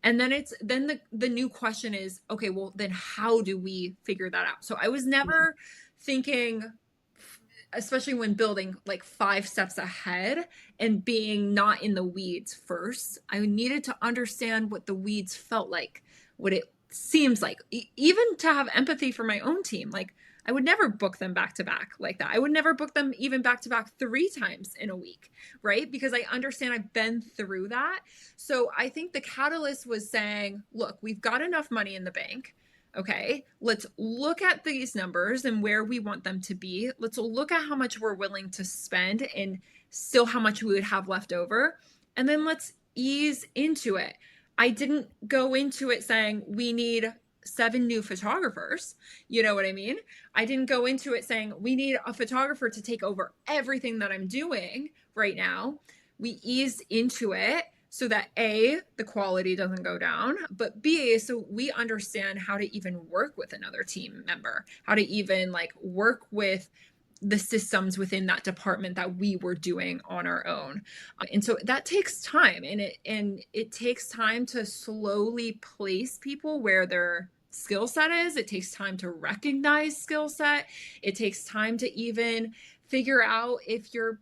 And then the new question is, okay, well then how do we figure that out? So I was never thinking, especially when building, like 5 steps ahead and being not in the weeds first. I needed to understand what the weeds felt like, what it seems like, even to have empathy for my own team. Like I would never book them back to back like that. I would never book them even back to back 3 times in a week, right? Because I understand I've been through that. So I think the catalyst was saying, look, we've got enough money in the bank. Okay, let's look at these numbers and where we want them to be. Let's look at how much we're willing to spend and still how much we would have left over. And then let's ease into it. I didn't go into it saying we need 7 new photographers. You know what I mean? I didn't go into it saying we need a photographer to take over everything that I'm doing right now. We eased into it so that A, the quality doesn't go down, but B, so we understand how to even work with another team member, how to even like work with the systems within that department that we were doing on our own. And so that takes time, and it takes time to slowly place people where their skill set is. It takes time to recognize skill set. It takes time to even figure out if you're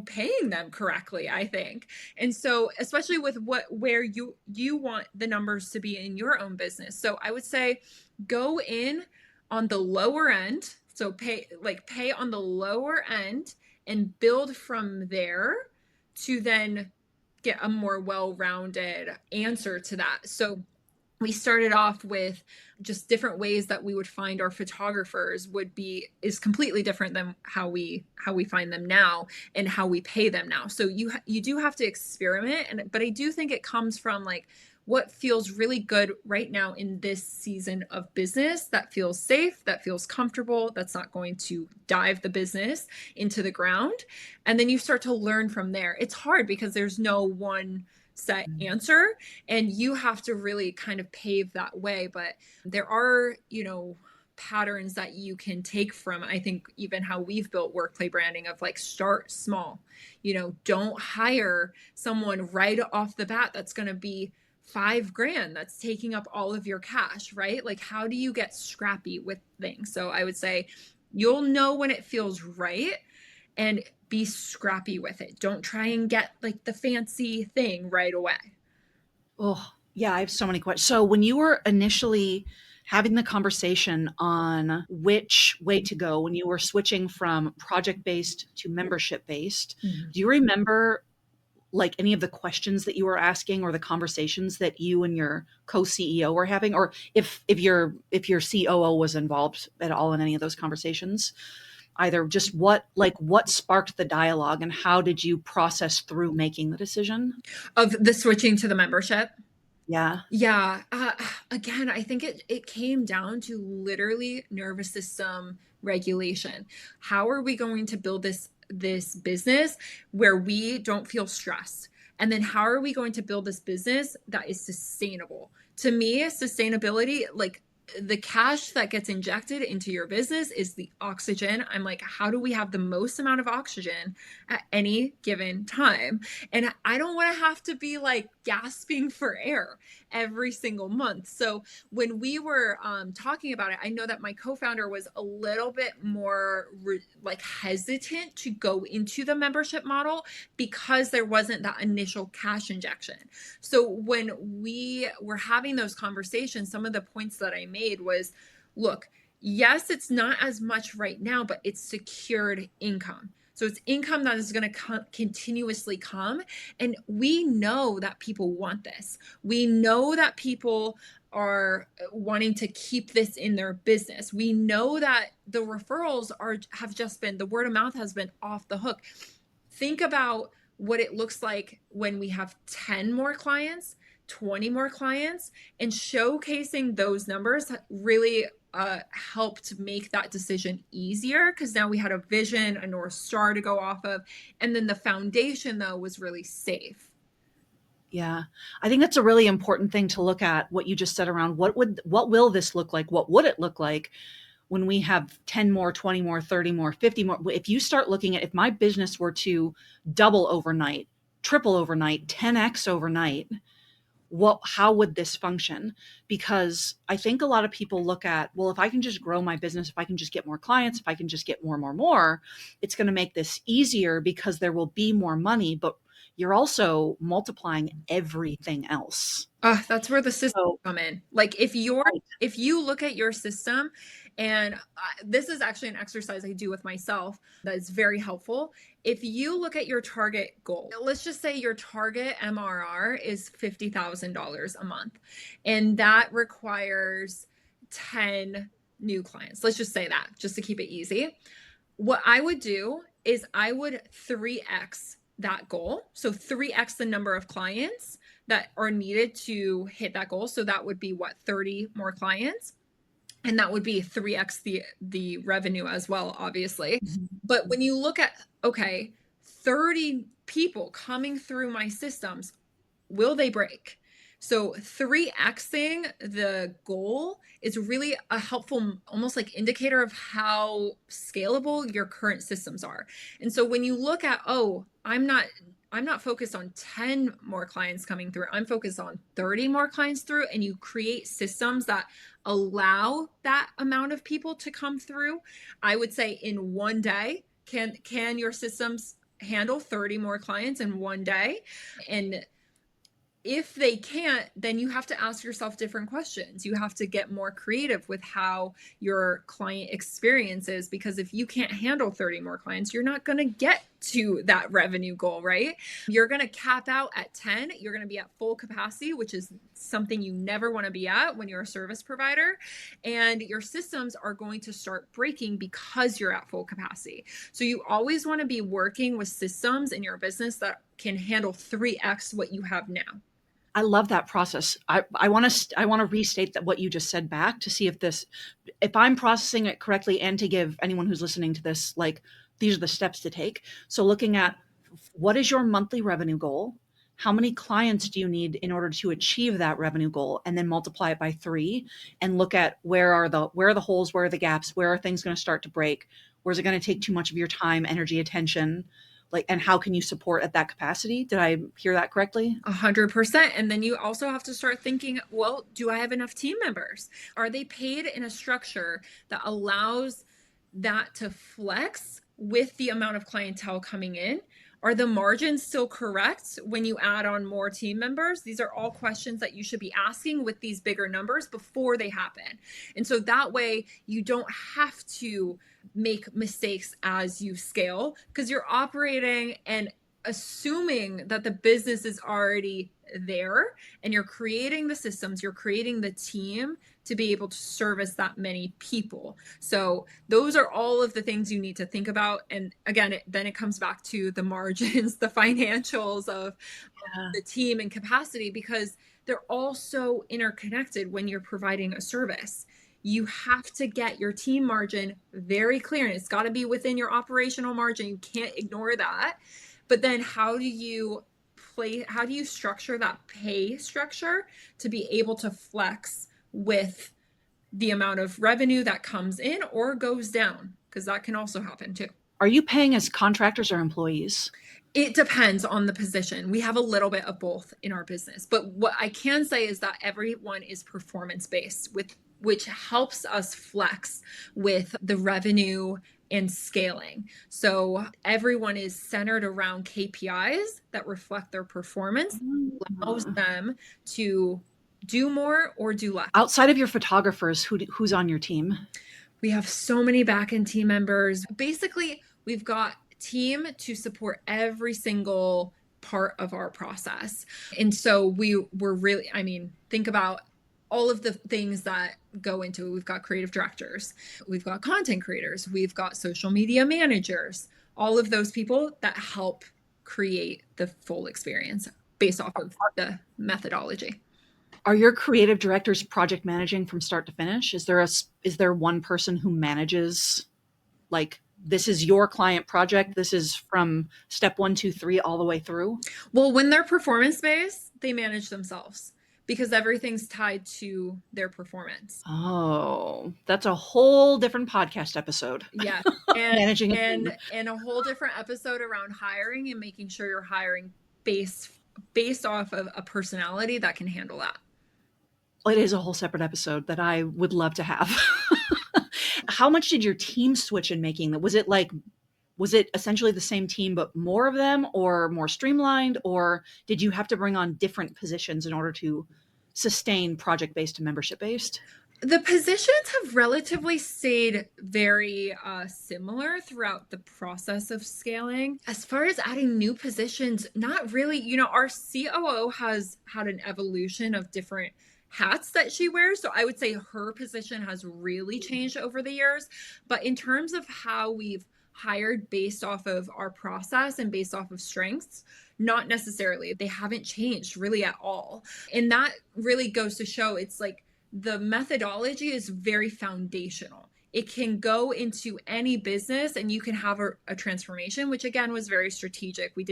paying them correctly, I think. And so especially with where you want the numbers to be in your own business. So I would say go in on the lower end. So pay on the lower end and build from there to then get a more well-rounded answer to that. So we started off with just different ways that we would find our photographers is completely different than how we find them now and how we pay them now. So you do have to experiment, but I do think it comes from like what feels really good right now in this season of business, that feels safe, that feels comfortable, that's not going to dive the business into the ground. And then you start to learn from there. It's hard because there's no one set answer, and you have to really kind of pave that way. But there are, patterns that you can take from, I think, even how we've built WorkPlay Branding, of like start small. Don't hire someone right off the bat that's going to be $5,000 that's taking up all of your cash, right? Like, how do you get scrappy with things? So I would say you'll know when it feels right, and be scrappy with it. Don't try and get like the fancy thing right away. Oh, yeah, I have so many questions. So when you were initially having the conversation on which way to go, when you were switching from project-based to membership-based, do you remember like any of the questions that you were asking or the conversations that you and your co-CEO were having, or if your COO was involved at all in any of those conversations? Either just what sparked the dialogue and how did you process through making the decision of the switching to the membership? Yeah. Again, I think it came down to literally nervous system regulation. How are we going to build this business where we don't feel stressed? And then how are we going to build this business that is sustainable? To me, sustainability, like the cash that gets injected into your business, is the oxygen. I'm like, how do we have the most amount of oxygen at any given time? And I don't want to have to be like gasping for air every single month. So when we were talking about it, I know that my co-founder was a little bit more hesitant to go into the membership model because there wasn't that initial cash injection. So when we were having those conversations, some of the points that I made was, look, yes, it's not as much right now, but it's secured income. So it's income that is going to continuously come. And we know that people want this. We know that people are wanting to keep this in their business. We know that the referrals have just been, the word of mouth has been off the hook. Think about what it looks like when we have 10 more clients, 20 more clients, and showcasing those numbers really helped make that decision easier, because now we had a vision, a North Star to go off of. And then the foundation, though, was really safe. Yeah. I think that's a really important thing to look at, what you just said around what will this look like? What would it look like when we have 10 more, 20 more, 30 more, 50 more, if you start looking at, if my business were to double overnight, triple overnight, 10x overnight, how would this function? Because I think a lot of people look at, well, if I can just grow my business, if I can just get more clients, if I can just get more, it's going to make this easier because there will be more money, but you're also multiplying everything else. That's where the systems come in. Like if you look at your system, and this is actually an exercise I do with myself that is very helpful. If you look at your target goal, let's just say your target MRR is $50,000 a month, and that requires 10 new clients. Let's just say that, just to keep it easy. What I would do is I would 3x that goal. So 3x the number of clients that are needed to hit that goal. So that would be 30 more clients. And that would be 3x the revenue as well, obviously. Mm-hmm. But when you look at, okay, 30 people coming through my systems, will they break? So 3xing the goal is really a helpful, almost like indicator of how scalable your current systems are. And so when you look at, I'm not focused on 10 more clients coming through, I'm focused on 30 more clients through, and you create systems that allow that amount of people to come through. I would say in one day, can your systems handle 30 more clients in one day? And if they can't, then you have to ask yourself different questions. You have to get more creative with how your client experience is, because if you can't handle 30 more clients, you're not going to get to that revenue goal, right? You're going to cap out at 10. You're going to be at full capacity, which is something you never want to be at when you're a service provider. And your systems are going to start breaking because you're at full capacity. So you always want to be working with systems in your business that can handle 3x what you have now. I love that process. I want to restate that what you just said back to see if I'm processing it correctly, and to give anyone who's listening to this, like, these are the steps to take. So looking at, what is your monthly revenue goal? How many clients do you need in order to achieve that revenue goal? And then multiply it by 3 and look at where are the holes, where are the gaps, where are things going to start to break? Where's it going to take too much of your time, energy, attention? And how can you support at that capacity? Did I hear that correctly? 100%. And then you also have to start thinking, well, do I have enough team members? Are they paid in a structure that allows that to flex with the amount of clientele coming in? Are the margins still correct when you add on more team members? These are all questions that you should be asking with these bigger numbers before they happen. And so that way you don't have to make mistakes as you scale, because you're operating and assuming that the business is already there, and you're creating the systems, you're creating the team to be able to service that many people. So those are all of the things you need to think about. And again, then it comes back to the margins, the financials of the team and capacity, because they're all so interconnected when you're providing a service. You have to get your team margin very clear, and it's got to be within your operational margin. You can't ignore that. But then how do you structure that pay structure to be able to flex with the amount of revenue that comes in or goes down? Because that can also happen too. Are you paying as contractors or employees? It depends on the position. We have a little bit of both in our business. But what I can say is that everyone is performance-based, which helps us flex with the revenue and scaling. So everyone is centered around KPIs that reflect their performance, allows them to do more or do less. Outside of your photographers, who's on your team? We have so many back-end team members. Basically, we've got team to support every single part of our process. And so we're really, think about all of the things that go into it. We've got creative directors, we've got content creators, we've got social media managers, all of those people that help create the full experience based off of the methodology. Are your creative directors project managing from start to finish? Is there one person who manages, like, this is your client project, this is from step 1, 2, 3 all the way through? Well, when they're performance-based, they manage themselves. because everything's tied to their performance. Oh, that's a whole different podcast episode. Yeah. And Managing a team. and a whole different episode around hiring and making sure you're hiring based off of a personality that can handle that. It is a whole separate episode that I would love to have. How much did your team switch in making that? Was it essentially the same team, but more of them or more streamlined? Or did you have to bring on different positions in order to sustain project-based to membership-based? The positions have relatively stayed very similar throughout the process of scaling. As far as adding new positions, not really. You know, our COO has had an evolution of different hats that she wears. So I would say her position has really changed over the years. But in terms of how we've hired based off of our process and based off of strengths, not necessarily. They haven't changed really at all. And that really goes to show it's like, the methodology is very foundational. It can go into any business and you can have a transformation, which again was very strategic. We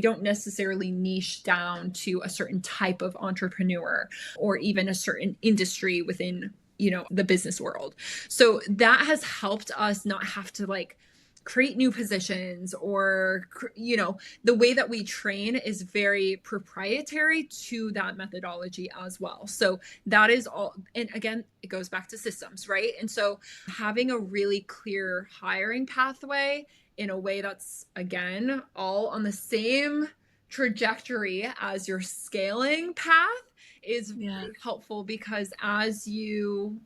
don't necessarily niche down to a certain type of entrepreneur or even a certain industry within, you know, the business world. So that has helped us not have to like create new positions or, you know, the way that we train is very proprietary to that methodology as well. So that is all. And again, it goes back to systems, right? And so having a really clear hiring pathway in a way that's, again, all on the same trajectory as your scaling path is very helpful, because as you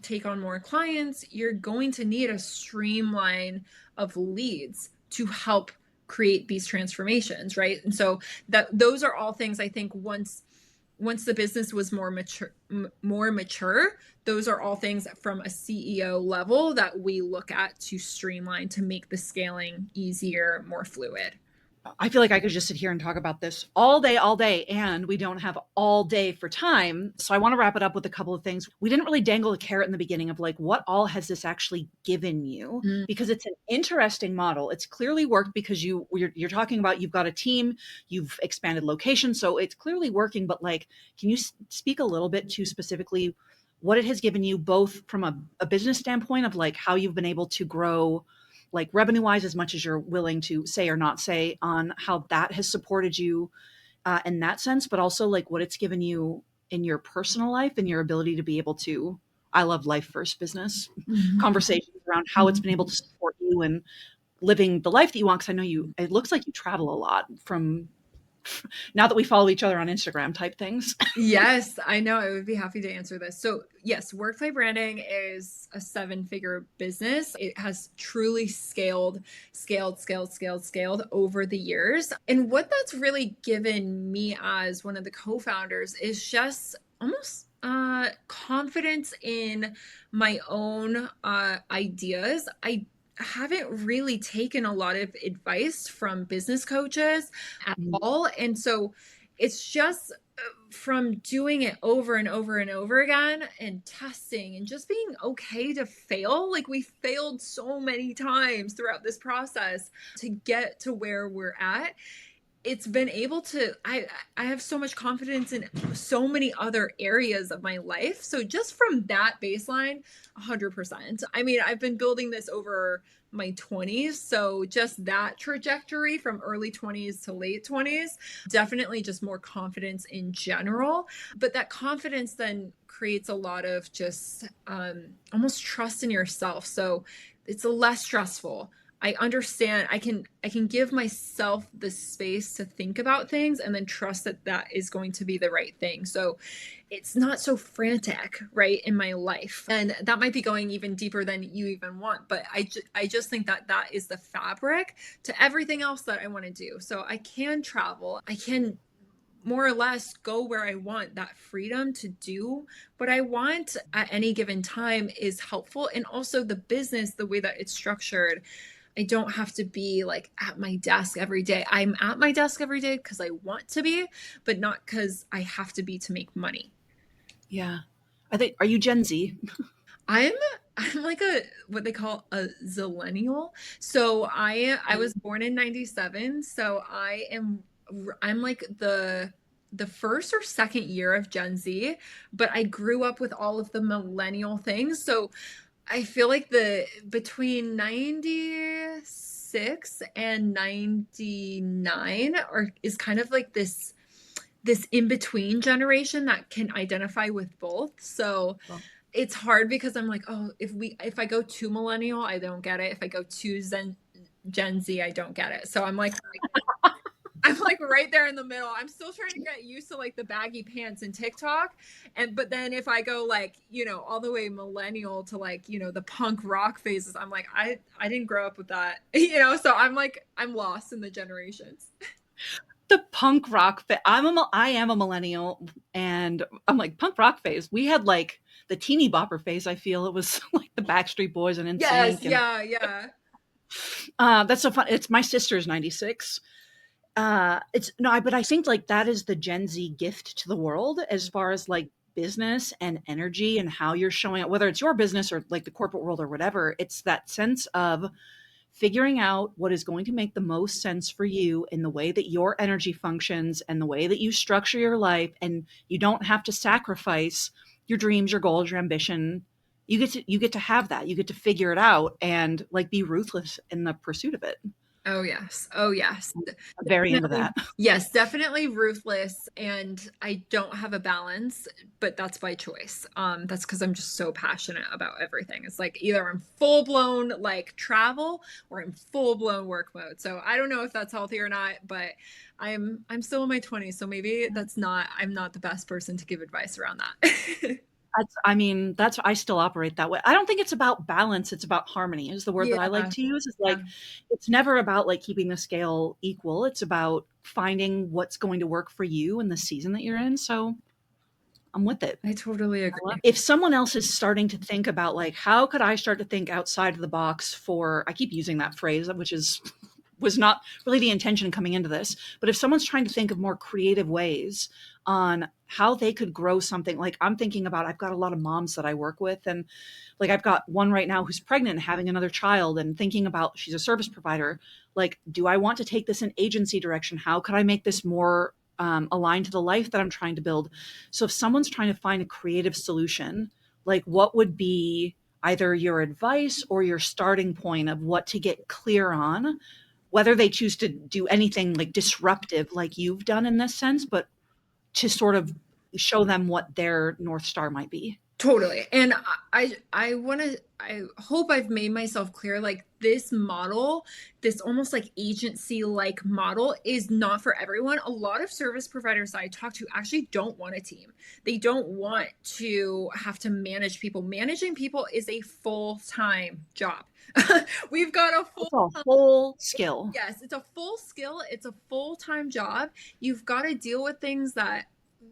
take on more clients, you're going to need a streamline of leads to help create these transformations, right? And so those are all things I think once the business was more mature, those are all things from a CEO level that we look at to streamline to make the scaling easier, more fluid. I feel like I could just sit here and talk about this all day, and we don't have all day for time. So I want to wrap it up with a couple of things. We didn't really dangle a carrot in the beginning of like, what all has this actually given you? Because it's an interesting model. It's clearly worked because you're talking about, you've got a team, you've expanded locations. So it's clearly working, but like, can you speak a little bit to specifically what it has given you, both from a business standpoint of like how you've been able to grow like revenue wise, as much as you're willing to say or not say, on how that has supported you in that sense, but also like what it's given you in your personal life and your ability to be able to, I love life first business conversations around how it's been able to support you and living the life that you want. Cause I know it looks like you travel a lot from now that we follow each other on Instagram type things. Yes, I know. I would be happy to answer this. So yes, WorkPlay Branding is a 7-figure business. It has truly scaled over the years. And what that's really given me as one of the co-founders is just almost confidence in my own ideas. I haven't really taken a lot of advice from business coaches at all. And so it's just from doing it over and over and over again and testing and just being okay to fail. Like we failed so many times throughout this process to get to where we're at. It's been able to, I have so much confidence in so many other areas of my life. So just from that baseline, 100%. I mean, I've been building this over my 20s. So just that trajectory from early 20s to late 20s, definitely just more confidence in general. But that confidence then creates a lot of just almost trust in yourself. So it's less stressful. I understand I can give myself the space to think about things and then trust that that is going to be the right thing. So it's not so frantic, right, in my life. And that might be going even deeper than you even want. But I just think that that is the fabric to everything else that I want to do. So I can travel. I can more or less go where I want. That freedom to do what I want at any given time is helpful. And also the business, the way that it's structured, I don't have to be like at my desk every day. I'm at my desk every day because I want to be, but not because I have to be to make money. Yeah. Are you Gen Z? I'm like what they call a zillennial. So I was born in 97. So I'm like the first or second year of Gen Z, but I grew up with all of the millennial things. So I feel like the between 96 and 99 is kind of like this in-between generation that can identify with both. So it's hard because I'm like, oh, if I go to millennial, I don't get it. If I go to Gen Z, I don't get it. So I'm like right there in the middle. I'm still trying to get used to like the baggy pants and TikTok. But then if I go like, all the way millennial to like, the punk rock phases, I'm like, I didn't grow up with that, so I'm like, I'm lost in the generations. The punk rock I am a millennial, and I'm like, punk rock phase. We had like the teeny bopper phase. I feel it was like the Backstreet Boys and Yes, NSYNC. yeah. That's so fun. It's my sister's 96. But I think like that is the Gen Z gift to the world as far as like business and energy and how you're showing up, whether it's your business or like the corporate world or whatever. It's that sense of figuring out what is going to make the most sense for you in the way that your energy functions and the way that you structure your life. And you don't have to sacrifice your dreams, your goals, your ambition. You get to have that. You get to figure it out and like be ruthless in the pursuit of it. Oh yes. Oh yes. I'm very into Definitely. that. Yes, definitely ruthless. And I don't have a balance, but that's by choice. That's because I'm just so passionate about everything. It's like either I'm full blown like travel or I'm full blown work mode. So I don't know if that's healthy or not, but I'm still in my 20s. So maybe I'm not the best person to give advice around that. I still operate that way. I don't think it's about balance. It's about harmony is the word that I like Yeah. to use. It's Yeah. like, it's never about like keeping the scale equal. It's about finding what's going to work for you in the season that you're in. So I'm with it. I totally agree. If someone else is starting to think about like, how could I start to think outside of the box I keep using that phrase, which was not really the intention coming into this, but if someone's trying to think of more creative ways on how they could grow something, like I'm thinking about, I've got a lot of moms that I work with, and like I've got one right now who's pregnant and having another child, and thinking about, she's a service provider, like, do I want to take this in agency direction? How could I make this more aligned to the life that I'm trying to build? So if someone's trying to find a creative solution, like what would be either your advice or your starting point of what to get clear on, whether they choose to do anything like disruptive like you've done in this sense, but to sort of show them what their North Star might be. Totally. And I hope I've made myself clear, like this model, this almost like agency like model is not for everyone. A lot of service providers I talk to actually don't want a team. They don't want to have to manage people. Managing people is a full-time job. We've got a It's a whole skill. Yes, it's a full skill. It's a full-time job. You've got to deal with things that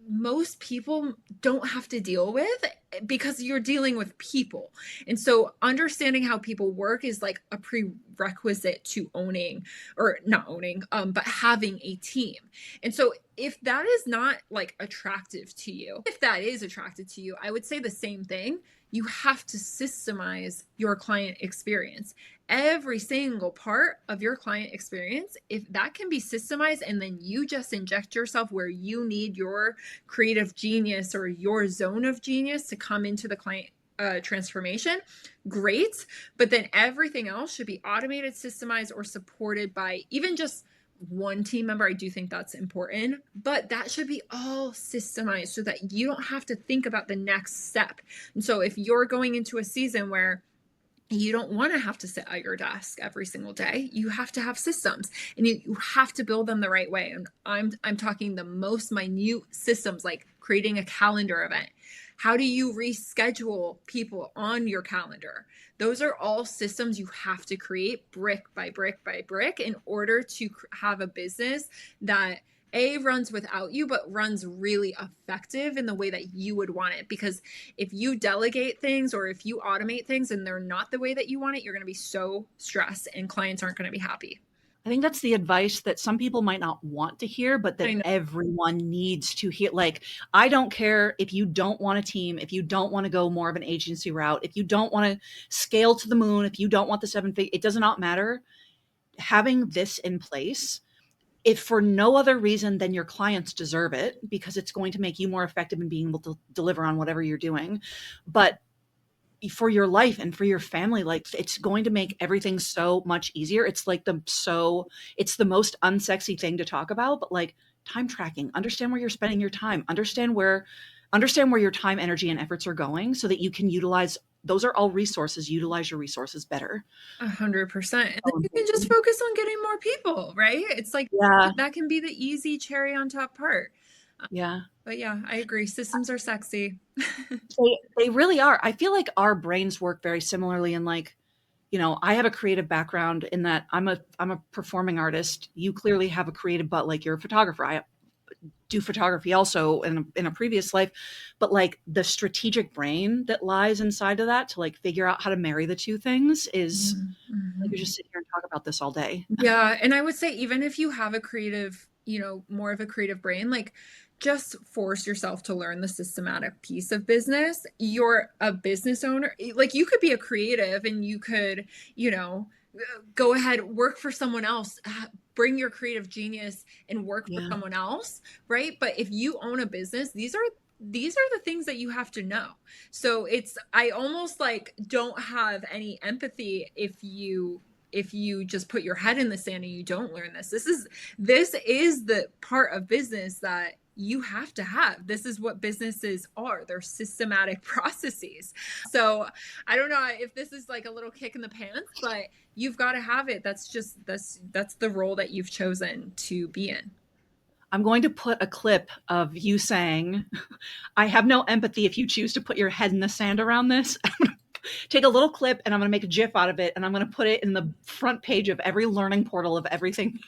most people don't have to deal with because you're dealing with people. And so understanding how people work is like a prerequisite to owning, or not owning, but having a team. And so if that is not like attractive to you, if that is attractive to you, I would say the same thing. You have to systemize your client experience. Every single part of your client experience, if that can be systemized and then you just inject yourself where you need your creative genius or your zone of genius to come into the client transformation, great. But then everything else should be automated, systemized, or supported by even just one team member. I do think that's important, but that should be all systemized so that you don't have to think about the next step. And so if you're going into a season where you don't want to have to sit at your desk every single day, you have to have systems, and you have to build them the right way. And I'm talking the most minute systems, like creating a calendar event. How do you reschedule people on your calendar? Those are all systems you have to create brick by brick by brick in order to have a business that runs without you, but runs really effective in the way that you would want it. Because if you delegate things or if you automate things and they're not the way that you want it, you're going to be so stressed and clients aren't going to be happy. I think that's the advice that some people might not want to hear, but that everyone needs to hear. Like, I don't care if you don't want a team, if you don't want to go more of an agency route, if you don't want to scale to the moon, if you don't want the 7 figure, it does not matter. Having this in place if for no other reason than your clients deserve it, because it's going to make you more effective in being able to deliver on whatever you're doing, but for your life and for your family, like it's going to make everything so much easier. It's like it's the most unsexy thing to talk about, but like time tracking, understand where you're spending your time, understand where your time, energy, and efforts are going so that you can utilize, those are all resources, utilize your resources better. 100%. And then you can just focus on getting more people, right? It's like Yeah. that can be the easy cherry on top part. Yeah. But yeah, I agree. Systems are sexy. They really are. I feel like our brains work very similarly in like, I have a creative background in that I'm a performing artist. You clearly have a creative, but like you're a photographer. I do photography also in a previous life, but like the strategic brain that lies inside of that to like figure out how to marry the two things is Mm-hmm. like, we just sit here and talk about this all day. Yeah. And I would say, even if you have a creative, more of a creative brain, like just force yourself to learn the systematic piece of business. You're a business owner. Like you could be a creative and you could, go ahead, work for someone else, bring your creative genius and work for someone else. Right. But if you own a business, these are the things that you have to know. So I almost like don't have any empathy if you just put your head in the sand and you don't learn this. This is the part of business that you have to have. This is what businesses are. They're systematic processes. So I don't know if this is like a little kick in the pants, but you've got to have it. That's the role that you've chosen to be in. I'm going to put a clip of you saying, I have no empathy if you choose to put your head in the sand around this. I'm going to take a little clip and I'm going to make a GIF out of it. And I'm going to put it in the front page of every learning portal of everything.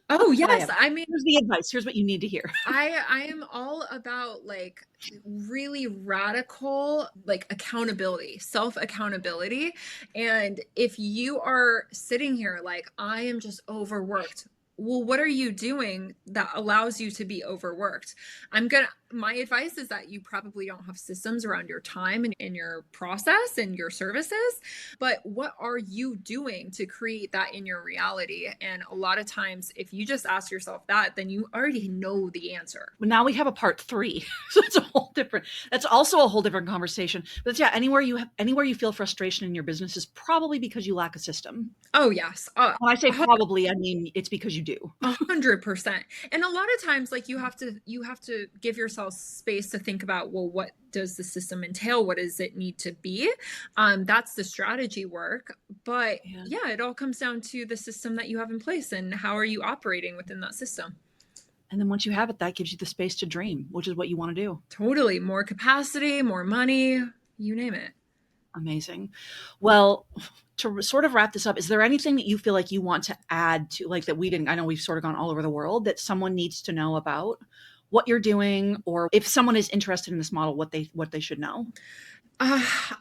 Oh, yes. I mean, here's the advice. Here's what you need to hear. I am all about like really radical, like accountability, self-accountability. And if you are sitting here like, I am just overworked, well, what are you doing that allows you to be overworked? My advice is that you probably don't have systems around your time and your process and your services, but what are you doing to create that in your reality? And a lot of times, if you just ask yourself that, then you already know the answer. But now we have a part 3. So that's also a whole different conversation. But yeah, anywhere you feel frustration in your business is probably because you lack a system. Oh, yes. When I say probably, I mean it's because you do. 100%. And a lot of times, like you have to give yourself space to think about, well, what does the system entail? What does it need to be? That's the strategy work. But yeah, it all comes down to the system that you have in place and how are you operating within that system. And then once you have it, that gives you the space to dream, which is what you want to do. Totally. More capacity, more money, you name it. Amazing. Well, to sort of wrap this up, is there anything that you feel like you want to add to, like, that we didn't, I know we've sort of gone all over the world, that someone needs to know about what you're doing, or if someone is interested in this model, what they should know?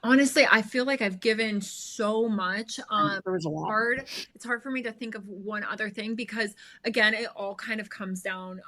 Honestly, I feel like I've given so much. There was a lot. It's hard for me to think of one other thing because, again, it all kind of comes down,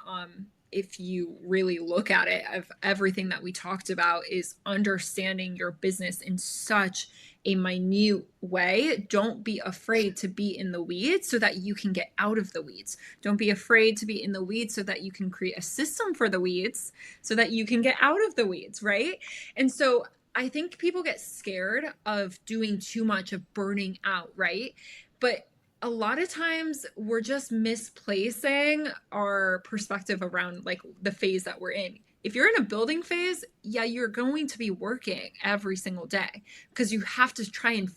if you really look at it, of everything that we talked about is understanding your business in such a minute way. Don't be afraid to be in the weeds so that you can get out of the weeds. Don't be afraid to be in the weeds so that you can create a system for the weeds so that you can get out of the weeds, right? And so I think people get scared of doing too much, of burning out, right? But a lot of times we're just misplacing our perspective around like the phase that we're in. If you're in a building phase, yeah, you're going to be working every single day because you have to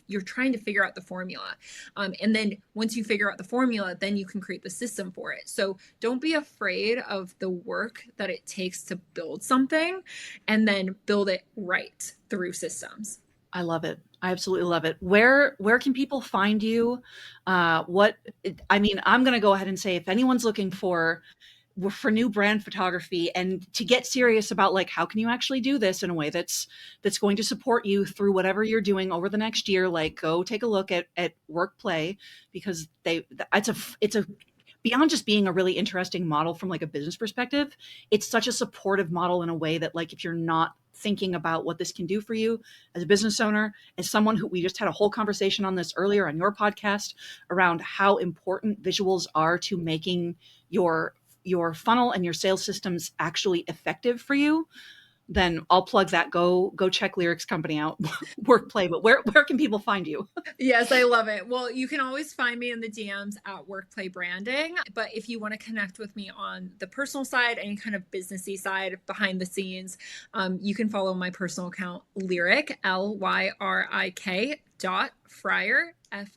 you're trying to figure out the formula. And then once you figure out the formula, then you can create the system for it. So don't be afraid of the work that it takes to build something and then build it right through systems. I love it. I absolutely love it. Where can people find you? I'm going to go ahead and say, if anyone's looking for new brand photography and to get serious about like, how can you actually do this in a way that's going to support you through whatever you're doing over the next year, like go take a look at WorkPlay, because it's a beyond just being a really interesting model from like a business perspective, it's such a supportive model in a way that, like, if you're not thinking about what this can do for you as a business owner, as someone who, we just had a whole conversation on this earlier on your podcast around how important visuals are to making your funnel and your sales systems actually effective for you, then I'll plug that. Go check Lyrik's company out, WorkPlay. But where can people find you? Yes, I love it. Well, you can always find me in the DMs at WorkPlay Branding. But if you want to connect with me on the personal side, any kind of businessy side behind the scenes, you can follow my personal account, Lyrik, Lyrik .Fryer,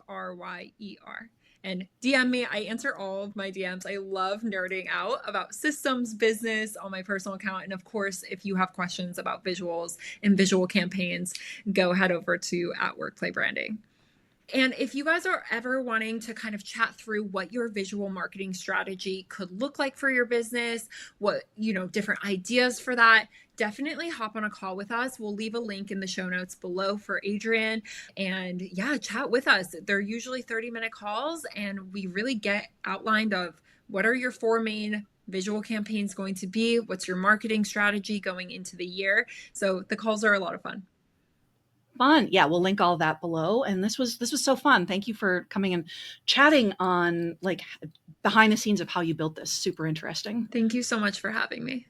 Fryer. And DM me. I answer all of my DMs. I love nerding out about systems, business on my personal account. And of course, if you have questions about visuals and visual campaigns, go head over to at WorkPlay Branding. And if you guys are ever wanting to kind of chat through what your visual marketing strategy could look like for your business, what, different ideas for that, definitely hop on a call with us. We'll leave a link in the show notes below for Adrian. And yeah, chat with us. They're usually 30-minute calls, and we really get outlined of what are your 4 main visual campaigns going to be, what's your marketing strategy going into the year. So the calls are a lot of fun. Fun. Yeah, we'll link all of that below. And this was so fun. Thank you for coming and chatting on like behind the scenes of how you built this. Super interesting. Thank you so much for having me.